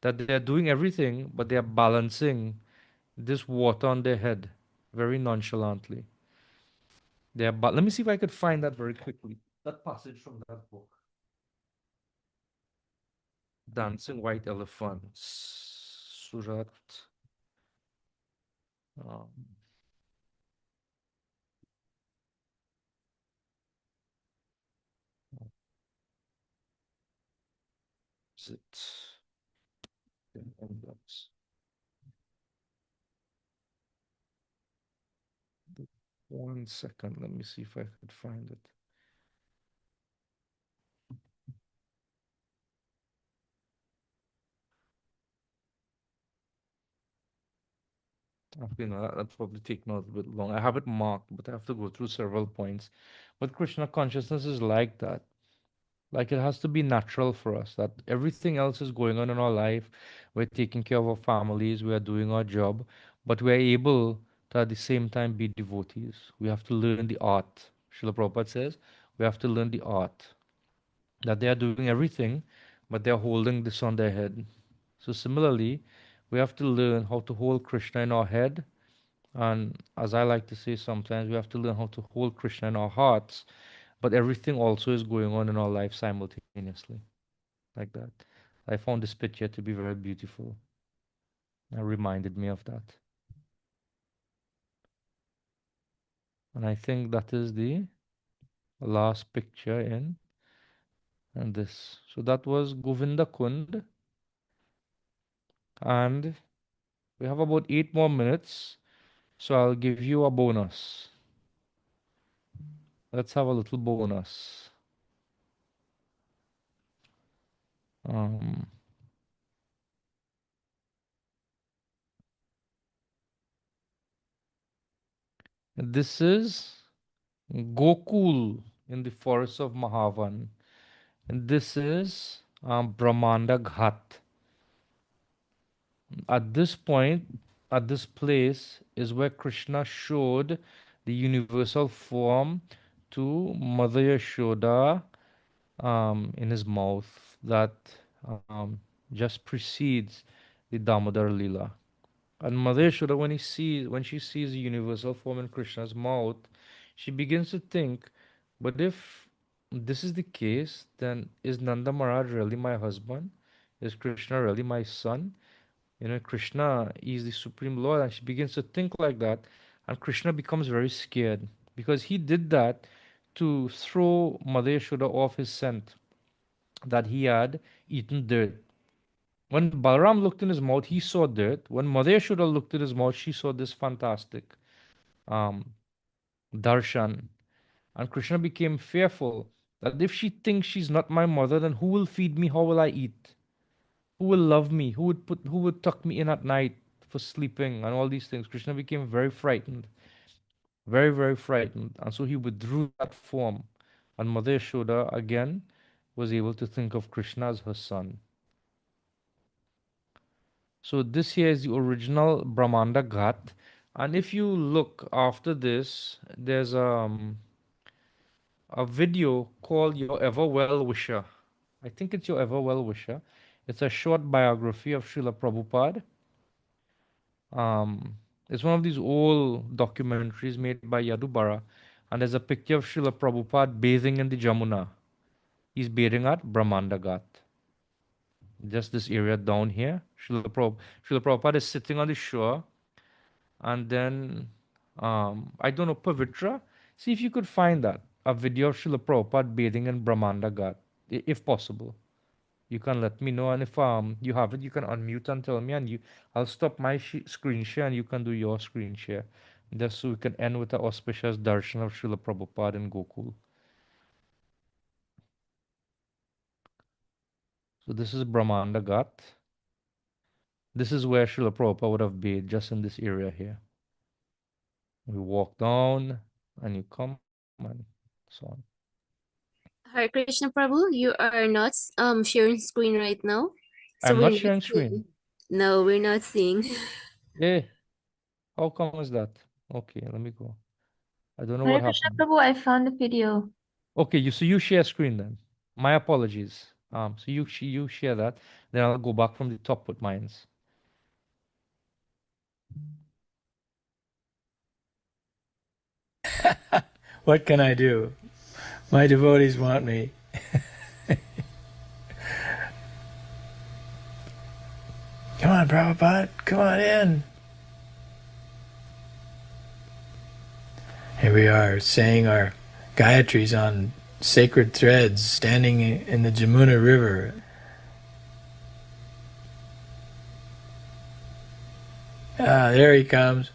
That they are doing everything, but they are balancing this water on their head very nonchalantly. Let me see if I could find that very quickly. That passage from that book. Dancing White Elephants. Surat. Um, is it? Envelopes. 1 second. Let me see if I could find it. Okay, no, that'll probably take me a little bit long. I have it marked, but I have to go through several points. But Krishna consciousness is like that. Like it has to be natural for us that everything else is going on in our life. We're taking care of our families, we are doing our job, but we're able to at the same time be devotees. We have to learn the art. Srila Prabhupada says we have to learn the art. That they are doing everything, but they're holding this on their head. So similarly, we have to learn how to hold Krishna in our head. And as I like to say sometimes, we have to learn how to hold Krishna in our hearts, but everything also is going on in our life simultaneously, like that. I found this picture to be very beautiful. It reminded me of that. And I think that is the last picture in this. So that was Govinda Kund. And we have about 8 more minutes. So I'll give you a bonus. let's have a little bonus. Um, this is Gokul in the forests of Mahavan. And this is Brahmanda Ghat. At this point, at this place, is where Krishna showed the universal form to Mother Yashoda in his mouth that just precedes the Damodar Lila. And Mother Yashoda, when she sees the universal form in Krishna's mouth, she begins to think, but if this is the case, then is Nanda Maharaj really my husband? Is Krishna really my son? Krishna is the Supreme Lord, and she begins to think like that, and Krishna becomes very scared because he did that to throw Mother Yashoda off his scent that he had eaten dirt. When Balaram looked in his mouth, he saw dirt. When Mother Yashoda looked in his mouth, she saw this fantastic um, darshan. And Krishna became fearful that if she thinks she's not my mother, then who will feed me? How will I eat? Who will love me? Who would tuck me in at night for sleeping and all these things? Krishna became very frightened, very, very frightened. And so he withdrew that form. And Mother Yashoda again was able to think of Krishna as her son. So this here is the original Brahmanda Ghat. And if you look after this, there's a video called Your Ever Well Wisher. I think it's Your Ever Well Wisher. It's a short biography of Srila Prabhupada. It's one of these old documentaries made by Yadubara, and there's a picture of Srila Prabhupada bathing in the Jamuna. He's bathing at Brahmanda Ghat. Just this area down here. Srila Prabhupada is sitting on the shore, and then I don't know, Pavitra. See if you could find that a video of Srila Prabhupada bathing in Brahmanda Ghat, if possible. You can let me know, and if you have it, you can unmute and tell me, and I'll stop my screen share, and you can do your screen share, just so we can end with the auspicious darshan of Srila Prabhupada in Gokul. So this is Brahmanda Ghat. This is where Srila Prabhupada would have bathed, just in this area here. We walk down, and you come, and so on. Hare Krishna Prabhu, you are not sharing screen right now. So I'm we're not not sharing seeing. screen. No, we're not seeing. Hey, how come is that? Okay, let me go. I don't know Hare what Krishna happened. Prabhu, I found the video. Okay, so you share screen then. My apologies. So you share that, then I'll go back from the top with mines. What can I do? My devotees want me. Come on, Prabhupada, come on in. Here we are saying our Gayatris on sacred threads, standing in the Jamuna River. Ah, there he comes.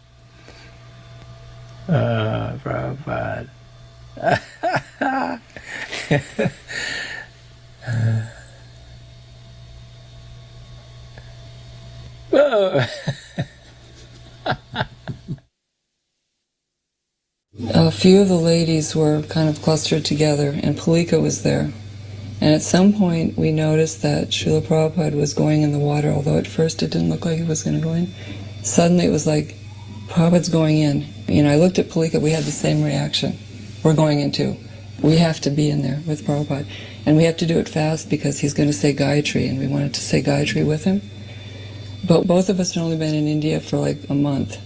Prabhupada. Whoa. A few of the ladies were kind of clustered together, and Palika was there. And at some point, we noticed that Srila Prabhupada was going in the water, although at first it didn't look like he was going to go in. Suddenly it was like, Prabhupada's going in. I looked at Palika, we had the same reaction. We're going in too. We have to be in there with Prabhupada. And we have to do it fast because he's going to say Gayatri, and we wanted to say Gayatri with him. But both of us had only been in India for like a month.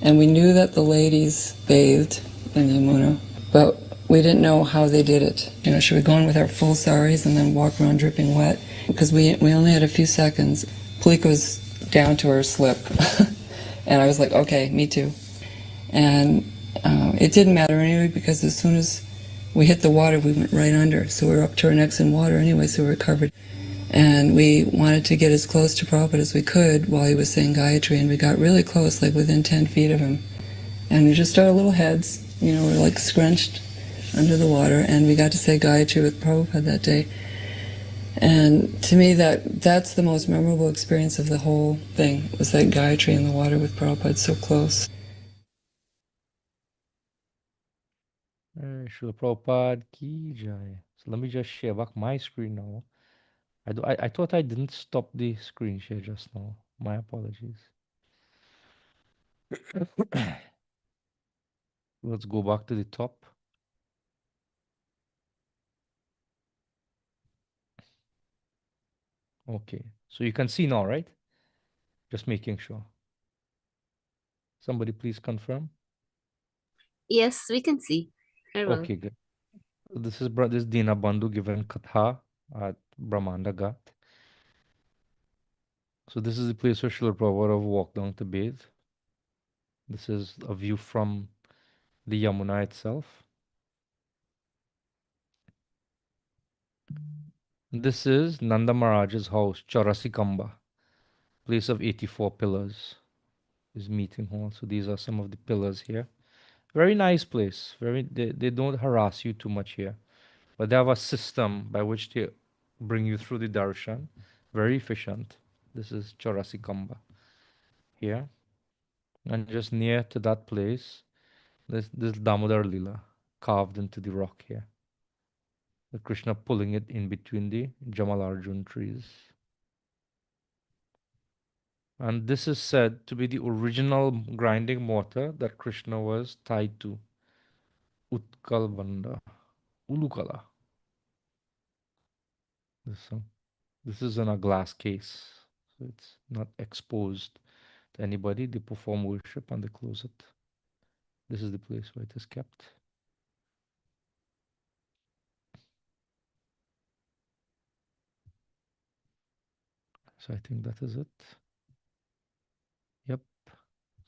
And we knew that the ladies bathed in the Yamuna, but we didn't know how they did it. Should we go in with our full saris and then walk around dripping wet? Because we only had a few seconds. Palika was down to her slip. And I was like, okay, me too. And it didn't matter anyway, because as soon as we hit the water, we went right under. So we were up to our necks in water anyway, so we were covered. And we wanted to get as close to Prabhupada as we could while he was saying Gayatri, and we got really close, like within 10 feet of him. And we just our little heads, were like scrunched under the water, and we got to say Gayatri with Prabhupada that day. And to me, that's the most memorable experience of the whole thing, was that Gayatri in the water with Prabhupada so close. Srila Prabhupada ki jai. So let me just share back my screen now. I thought I didn't stop the screen share just now. My apologies. Let's go back to the top. Okay, so you can see now, right? Just making sure. Somebody please confirm. Yes, we can see. Very well. Okay, good. This is Dina Bandhu given Katha at Brahmanda Ghat. So this is the place where Srila Prabhupada walked down to bathe. This is a view from the Yamuna itself. This is Nanda Maharaj's house, Chaurasikamba, place of 84 pillars, his meeting hall. So these are some of the pillars here. Very nice place. They don't harass you too much here. But they have a system by which they bring you through the darshan. Very efficient. This is Chaurasikamba here. And just near to that place, this Damodar Lila carved into the rock here. The Krishna pulling it in between the Jamal Arjun trees. And this is said to be the original grinding mortar that Krishna was tied to. Utkal Banda. Ulukala. This is in a glass case. So it's not exposed to anybody. They perform worship and they close it. This is the place where it is kept. So I think that is it. Yep.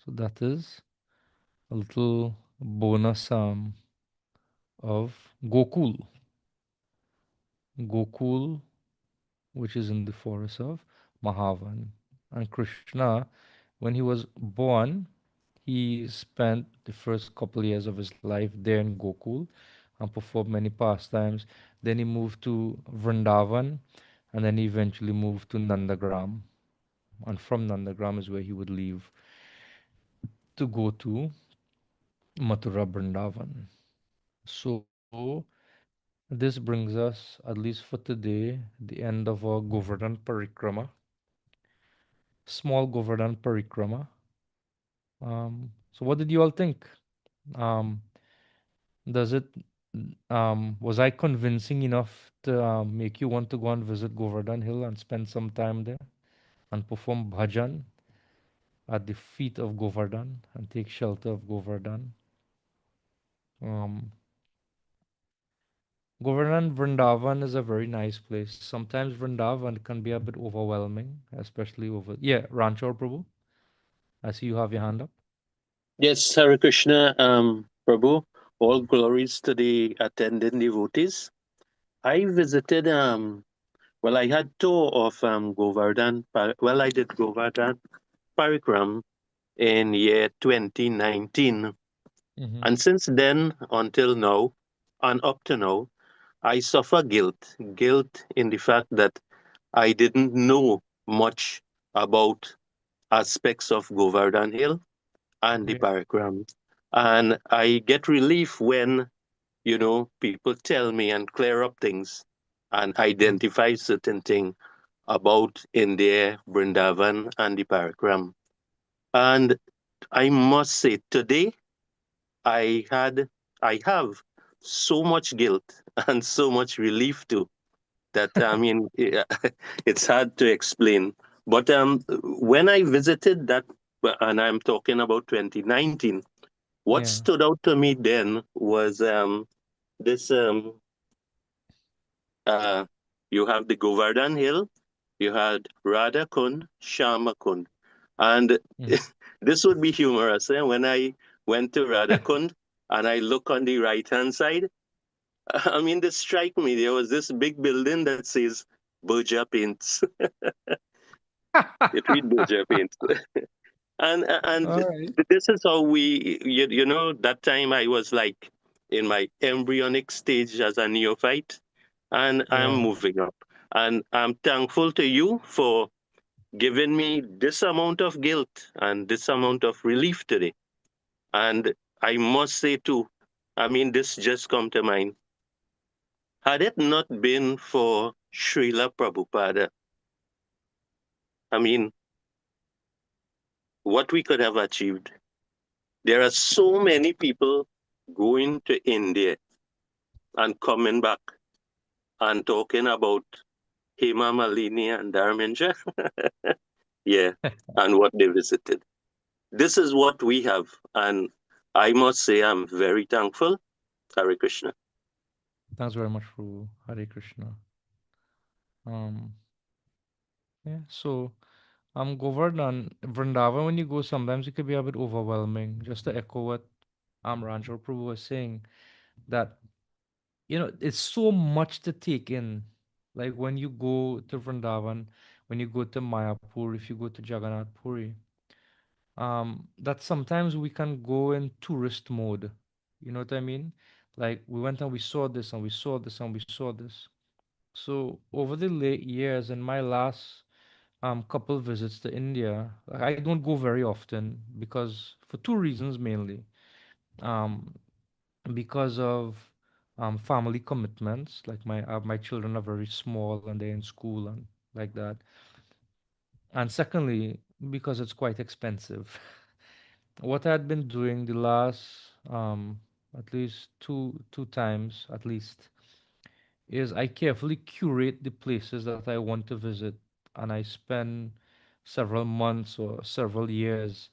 So that is a little bonus of Gokul. Gokul, which is in the forest of Mahavan. And Krishna, when he was born, he spent the first couple years of his life there in Gokul and performed many pastimes. Then he moved to Vrindavan, and then he eventually moved to Nandagram. And from Nandagram is where he would leave to go to Mathura Vrindavan. So this brings us, at least for today, the end of our Govardhan Parikrama. Small Govardhan Parikrama. So what did you all think? Um, does it was I convincing enough to make you want to go and visit Govardhan Hill and spend some time there and perform bhajan at the feet of Govardhan and take shelter of Govardhan? Um, Govardhan Vrindavan is a very nice place. Sometimes Vrindavan can be a bit overwhelming, especially over. Yeah, Ranchor Prabhu, I see you have your hand up. Yes, Hare Krishna, Prabhu. All glories to the attending devotees. I visited, well, I had tour of Govardhan. Well, I did Govardhan Parikram in year 2019. Mm-hmm. And since then until now, and up to now, I suffer guilt. Guilt in the fact that I didn't know much about aspects of Govardhan Hill and the Yeah. Parikram. And I get relief when, people tell me and clear up things and identify certain things about India, Vrindavan, and the Parikram. And I must say, today I had, I have so much guilt and so much relief too that I mean, it's hard to explain. But when I visited that, and I'm talking about 2019, what Yeah. stood out to me then was this uh, you have the Govardhan Hill, you had Radha Kund, Shama Kund. And Mm. this would be humorous. When I went to Radha Kund and I look on the right hand side, I mean, this struck me. There was this big building that says Burja Paints. It read Burja Paints. And All right. this is how we, that time I was like in my embryonic stage as a neophyte, and I'm Yeah. moving up. And I'm thankful to you for giving me this amount of guilt and this amount of relief today. And I must say too, I mean, this just come to mind. Had it not been for Srila Prabhupada, I mean, what we could have achieved. There are so many people going to India and coming back and talking about Hema Malini and Dharmendra. Yeah, and what they visited. This is what we have. And I must say, I'm very thankful. Hare Krishna. Thanks very much, Prabhu. Hare Krishna. Um, yeah. So, Govardhan, Vrindavan, when you go, sometimes it could be a bit overwhelming. Just to echo what Ranjor Prabhu was saying, that it's so much to take in. Like when you go to Vrindavan, when you go to Mayapur, if you go to Jagannath Puri, that sometimes we can go in tourist mode. You know what I mean? Like we went and we saw this and we saw this and we saw this. So over the late years, in my last couple visits to India, like, I don't go very often because for two reasons mainly. Um, because of family commitments, like my children are very small and they're in school and like that. And secondly, because it's quite expensive. What I had been doing the last at least two times at least is I carefully curate the places that I want to visit, and I spend several months or several years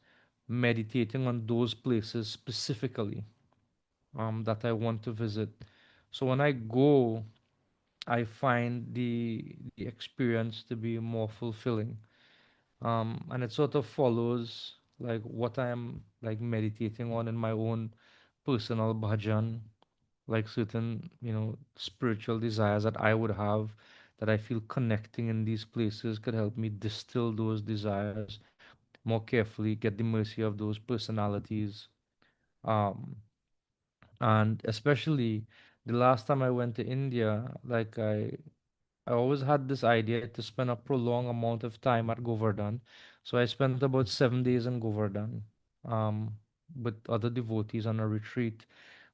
meditating on those places specifically that I want to visit. So when I go, I find the experience to be more fulfilling. And it sort of follows like what I am like meditating on in my own personal bhajan, like certain, spiritual desires that I would have, that I feel connecting in these places could help me distill those desires more carefully, get the mercy of those personalities. Um, and especially the last time I went to India, like I always had this idea to spend a prolonged amount of time at Govardhan. So I spent about 7 days in Govardhan, um, with other devotees on a retreat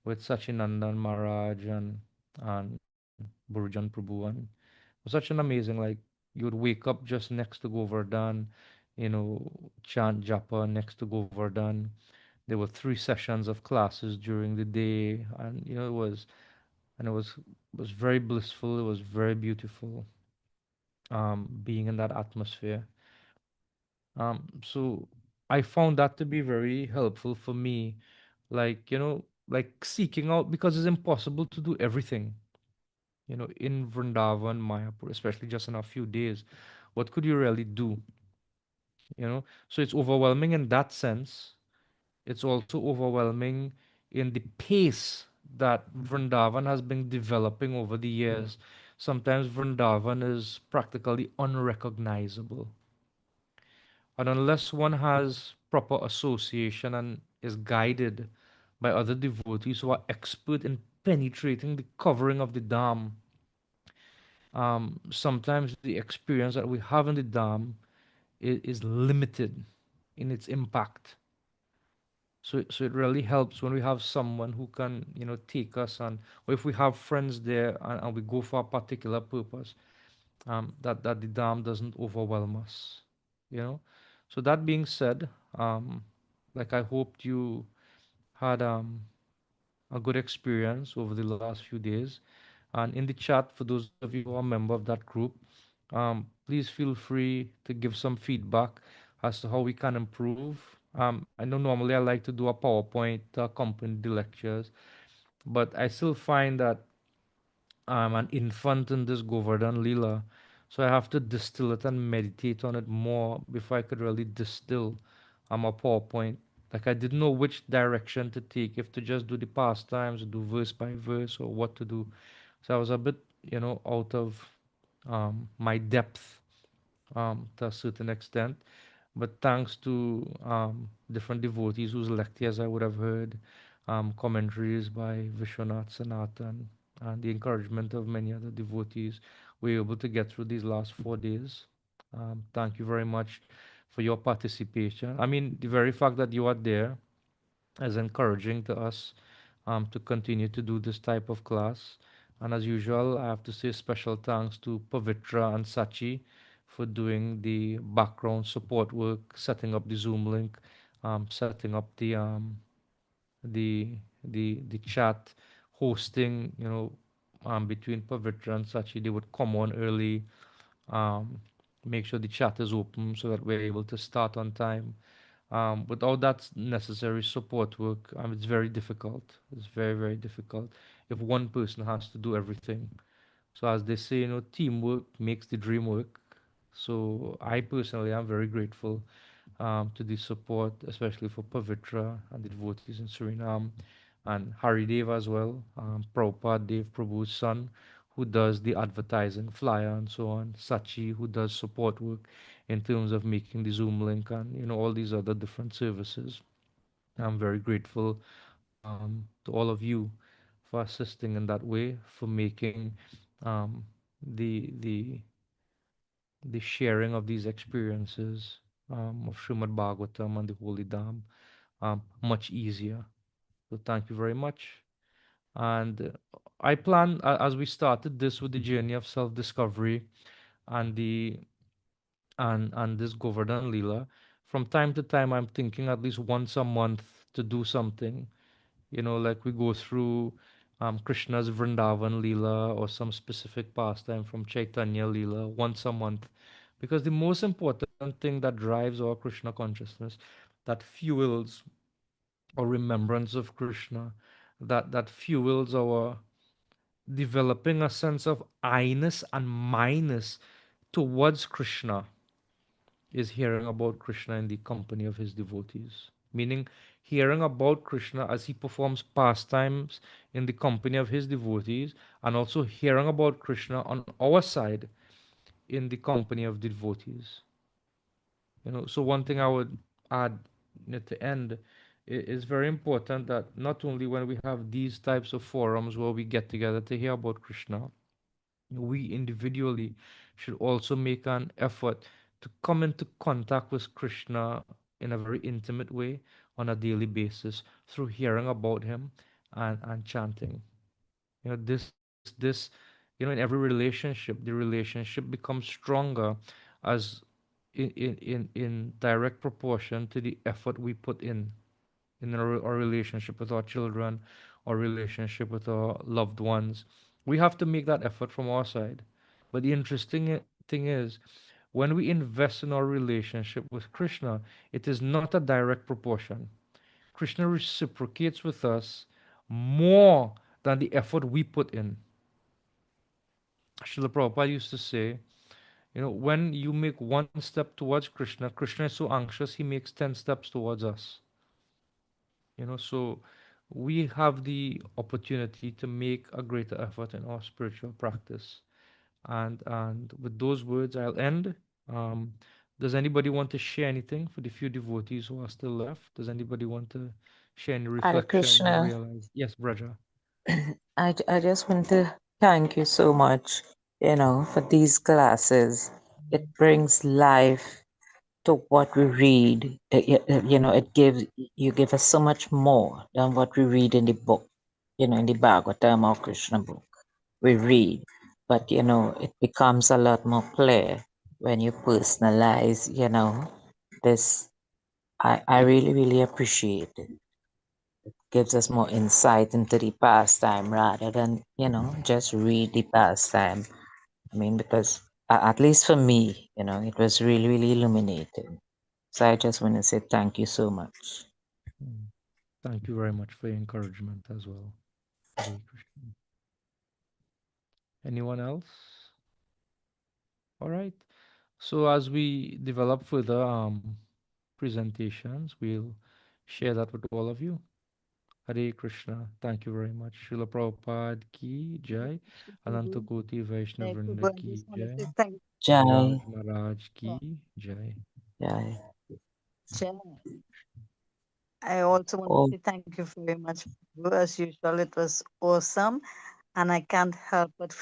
with Sachinandan Maharaj and Burjan Prabhu, and it was such an amazing, like, you would wake up just next to Govardhan, chant japa next to Govardhan. There were 3 sessions of classes during the day, and it was very blissful. It was very beautiful, being in that atmosphere. So I found that to be very helpful for me, like like seeking out, because it's impossible to do everything, in Vrindavan, Mayapur, especially just in a few days. What could you really do? So it's overwhelming in that sense. It's also overwhelming in the pace that Vrindavan has been developing over the years. Sometimes Vrindavan is practically unrecognizable. And unless one has proper association and is guided by other devotees who are expert in penetrating the covering of the dam, sometimes the experience that we have in the dam is limited in its impact. So it really helps when we have someone who can, take us on, or if we have friends there and we go for a particular purpose, that the dam doesn't overwhelm us, you know. So that being said, like I hoped you had a good experience over the last few days. And in the chat, for those of you who are a member of that group, please feel free to give some feedback as to how we can improve. I know normally I like to do a PowerPoint to accompany the lectures, but I still find that I'm an infant in this Govardhan Lila, so I have to distill it and meditate on it more before I could really distill a PowerPoint. Like I didn't know which direction to take, if to just do the pastimes, do verse by verse, or what to do. So I was a bit, out of my depth to a certain extent. But thanks to different devotees whose lectures I would have heard, commentaries by Vishwanath Sanatan, and the encouragement of many other devotees, we were able to get through these last 4 days. Thank you very much for your participation. I mean, the very fact that you are there is encouraging to us to continue to do this type of class. And as usual, I have to say special thanks to Pavitra and Sachi for doing the background support work, setting up the Zoom link, setting up the chat, hosting, between Pavitra and Sachi. They would come on early, um, make sure the chat is open so that we're able to start on time. Without that necessary support work, it's very difficult. It's very, very difficult if one person has to do everything. So as they say, teamwork makes the dream work. So I personally am very grateful to the support, especially for Pavitra and the devotees in Suriname, and Haridev as well, Prabhupada Dev Prabhu's son, who does the advertising flyer and so on, Sachi, who does support work in terms of making the Zoom link and all these other different services. I'm very grateful to all of you for assisting in that way, for making um, the the sharing of these experiences of Srimad Bhagavatam and the Holy Dham much easier. So thank you very much. And I plan, as we started this with the journey of self-discovery and this Govardhan Lila, from time to time I'm thinking at least once a month to do something. Like we go through Krishna's Vrindavan Leela or some specific pastime from Chaitanya Leela once a month. Because the most important thing that drives our Krishna consciousness, that fuels our remembrance of Krishna, that fuels our developing a sense of I-ness and minus towards Krishna, is hearing about Krishna in the company of his devotees. Meaning, hearing about Krishna as he performs pastimes in the company of his devotees, and also hearing about Krishna on our side in the company of the devotees. So one thing I would add at the end is very important that not only when we have these types of forums where we get together to hear about Krishna, we individually should also make an effort to come into contact with Krishna in a very intimate way on a daily basis through hearing about him and chanting. In every relationship, the relationship becomes stronger as in direct proportion to the effort we put in our relationship with our children, our relationship with our loved ones. We have to make that effort from our side. But the interesting thing is, when we invest in our relationship with Krishna, it is not a direct proportion. Krishna reciprocates with us more than the effort we put in. Srila Prabhupada used to say, when you make one step towards Krishna, Krishna is so anxious, he makes 10 steps towards us. So we have the opportunity to make a greater effort in our spiritual practice. And with those words, I'll end. Um, does anybody want to share anything for the few devotees who are still left? Does anybody want to share any Hare reflection or Krishna. realize? Yes, Braja. I just want to thank you so much, for these classes. It brings life to what we read. It gives you give us so much more than what we read in the book, in the Bhagavatam or Krishna book. We read, but it becomes a lot more clear when you personalize, this. I really, really appreciate it. Gives us more insight into the pastime rather than, just read the pastime. I mean, because at least for me, it was really, really illuminating. So I just want to say thank you so much. Mm. Thank you very much for your encouragement as well. Hare Krishna. Anyone else? All right. So as we develop further presentations, we'll share that with all of you. Hare Krishna. Thank you very much. Srila Prabhupada ki jai. Anantakoti Jai Vaishnavrinda Prabhu, I ki just want to jai. say thank you. Jai, Giriraj Maharaj ki jai. jai. Jai. I also want Oh, to say thank you very much. As usual, it was awesome. And I can't help but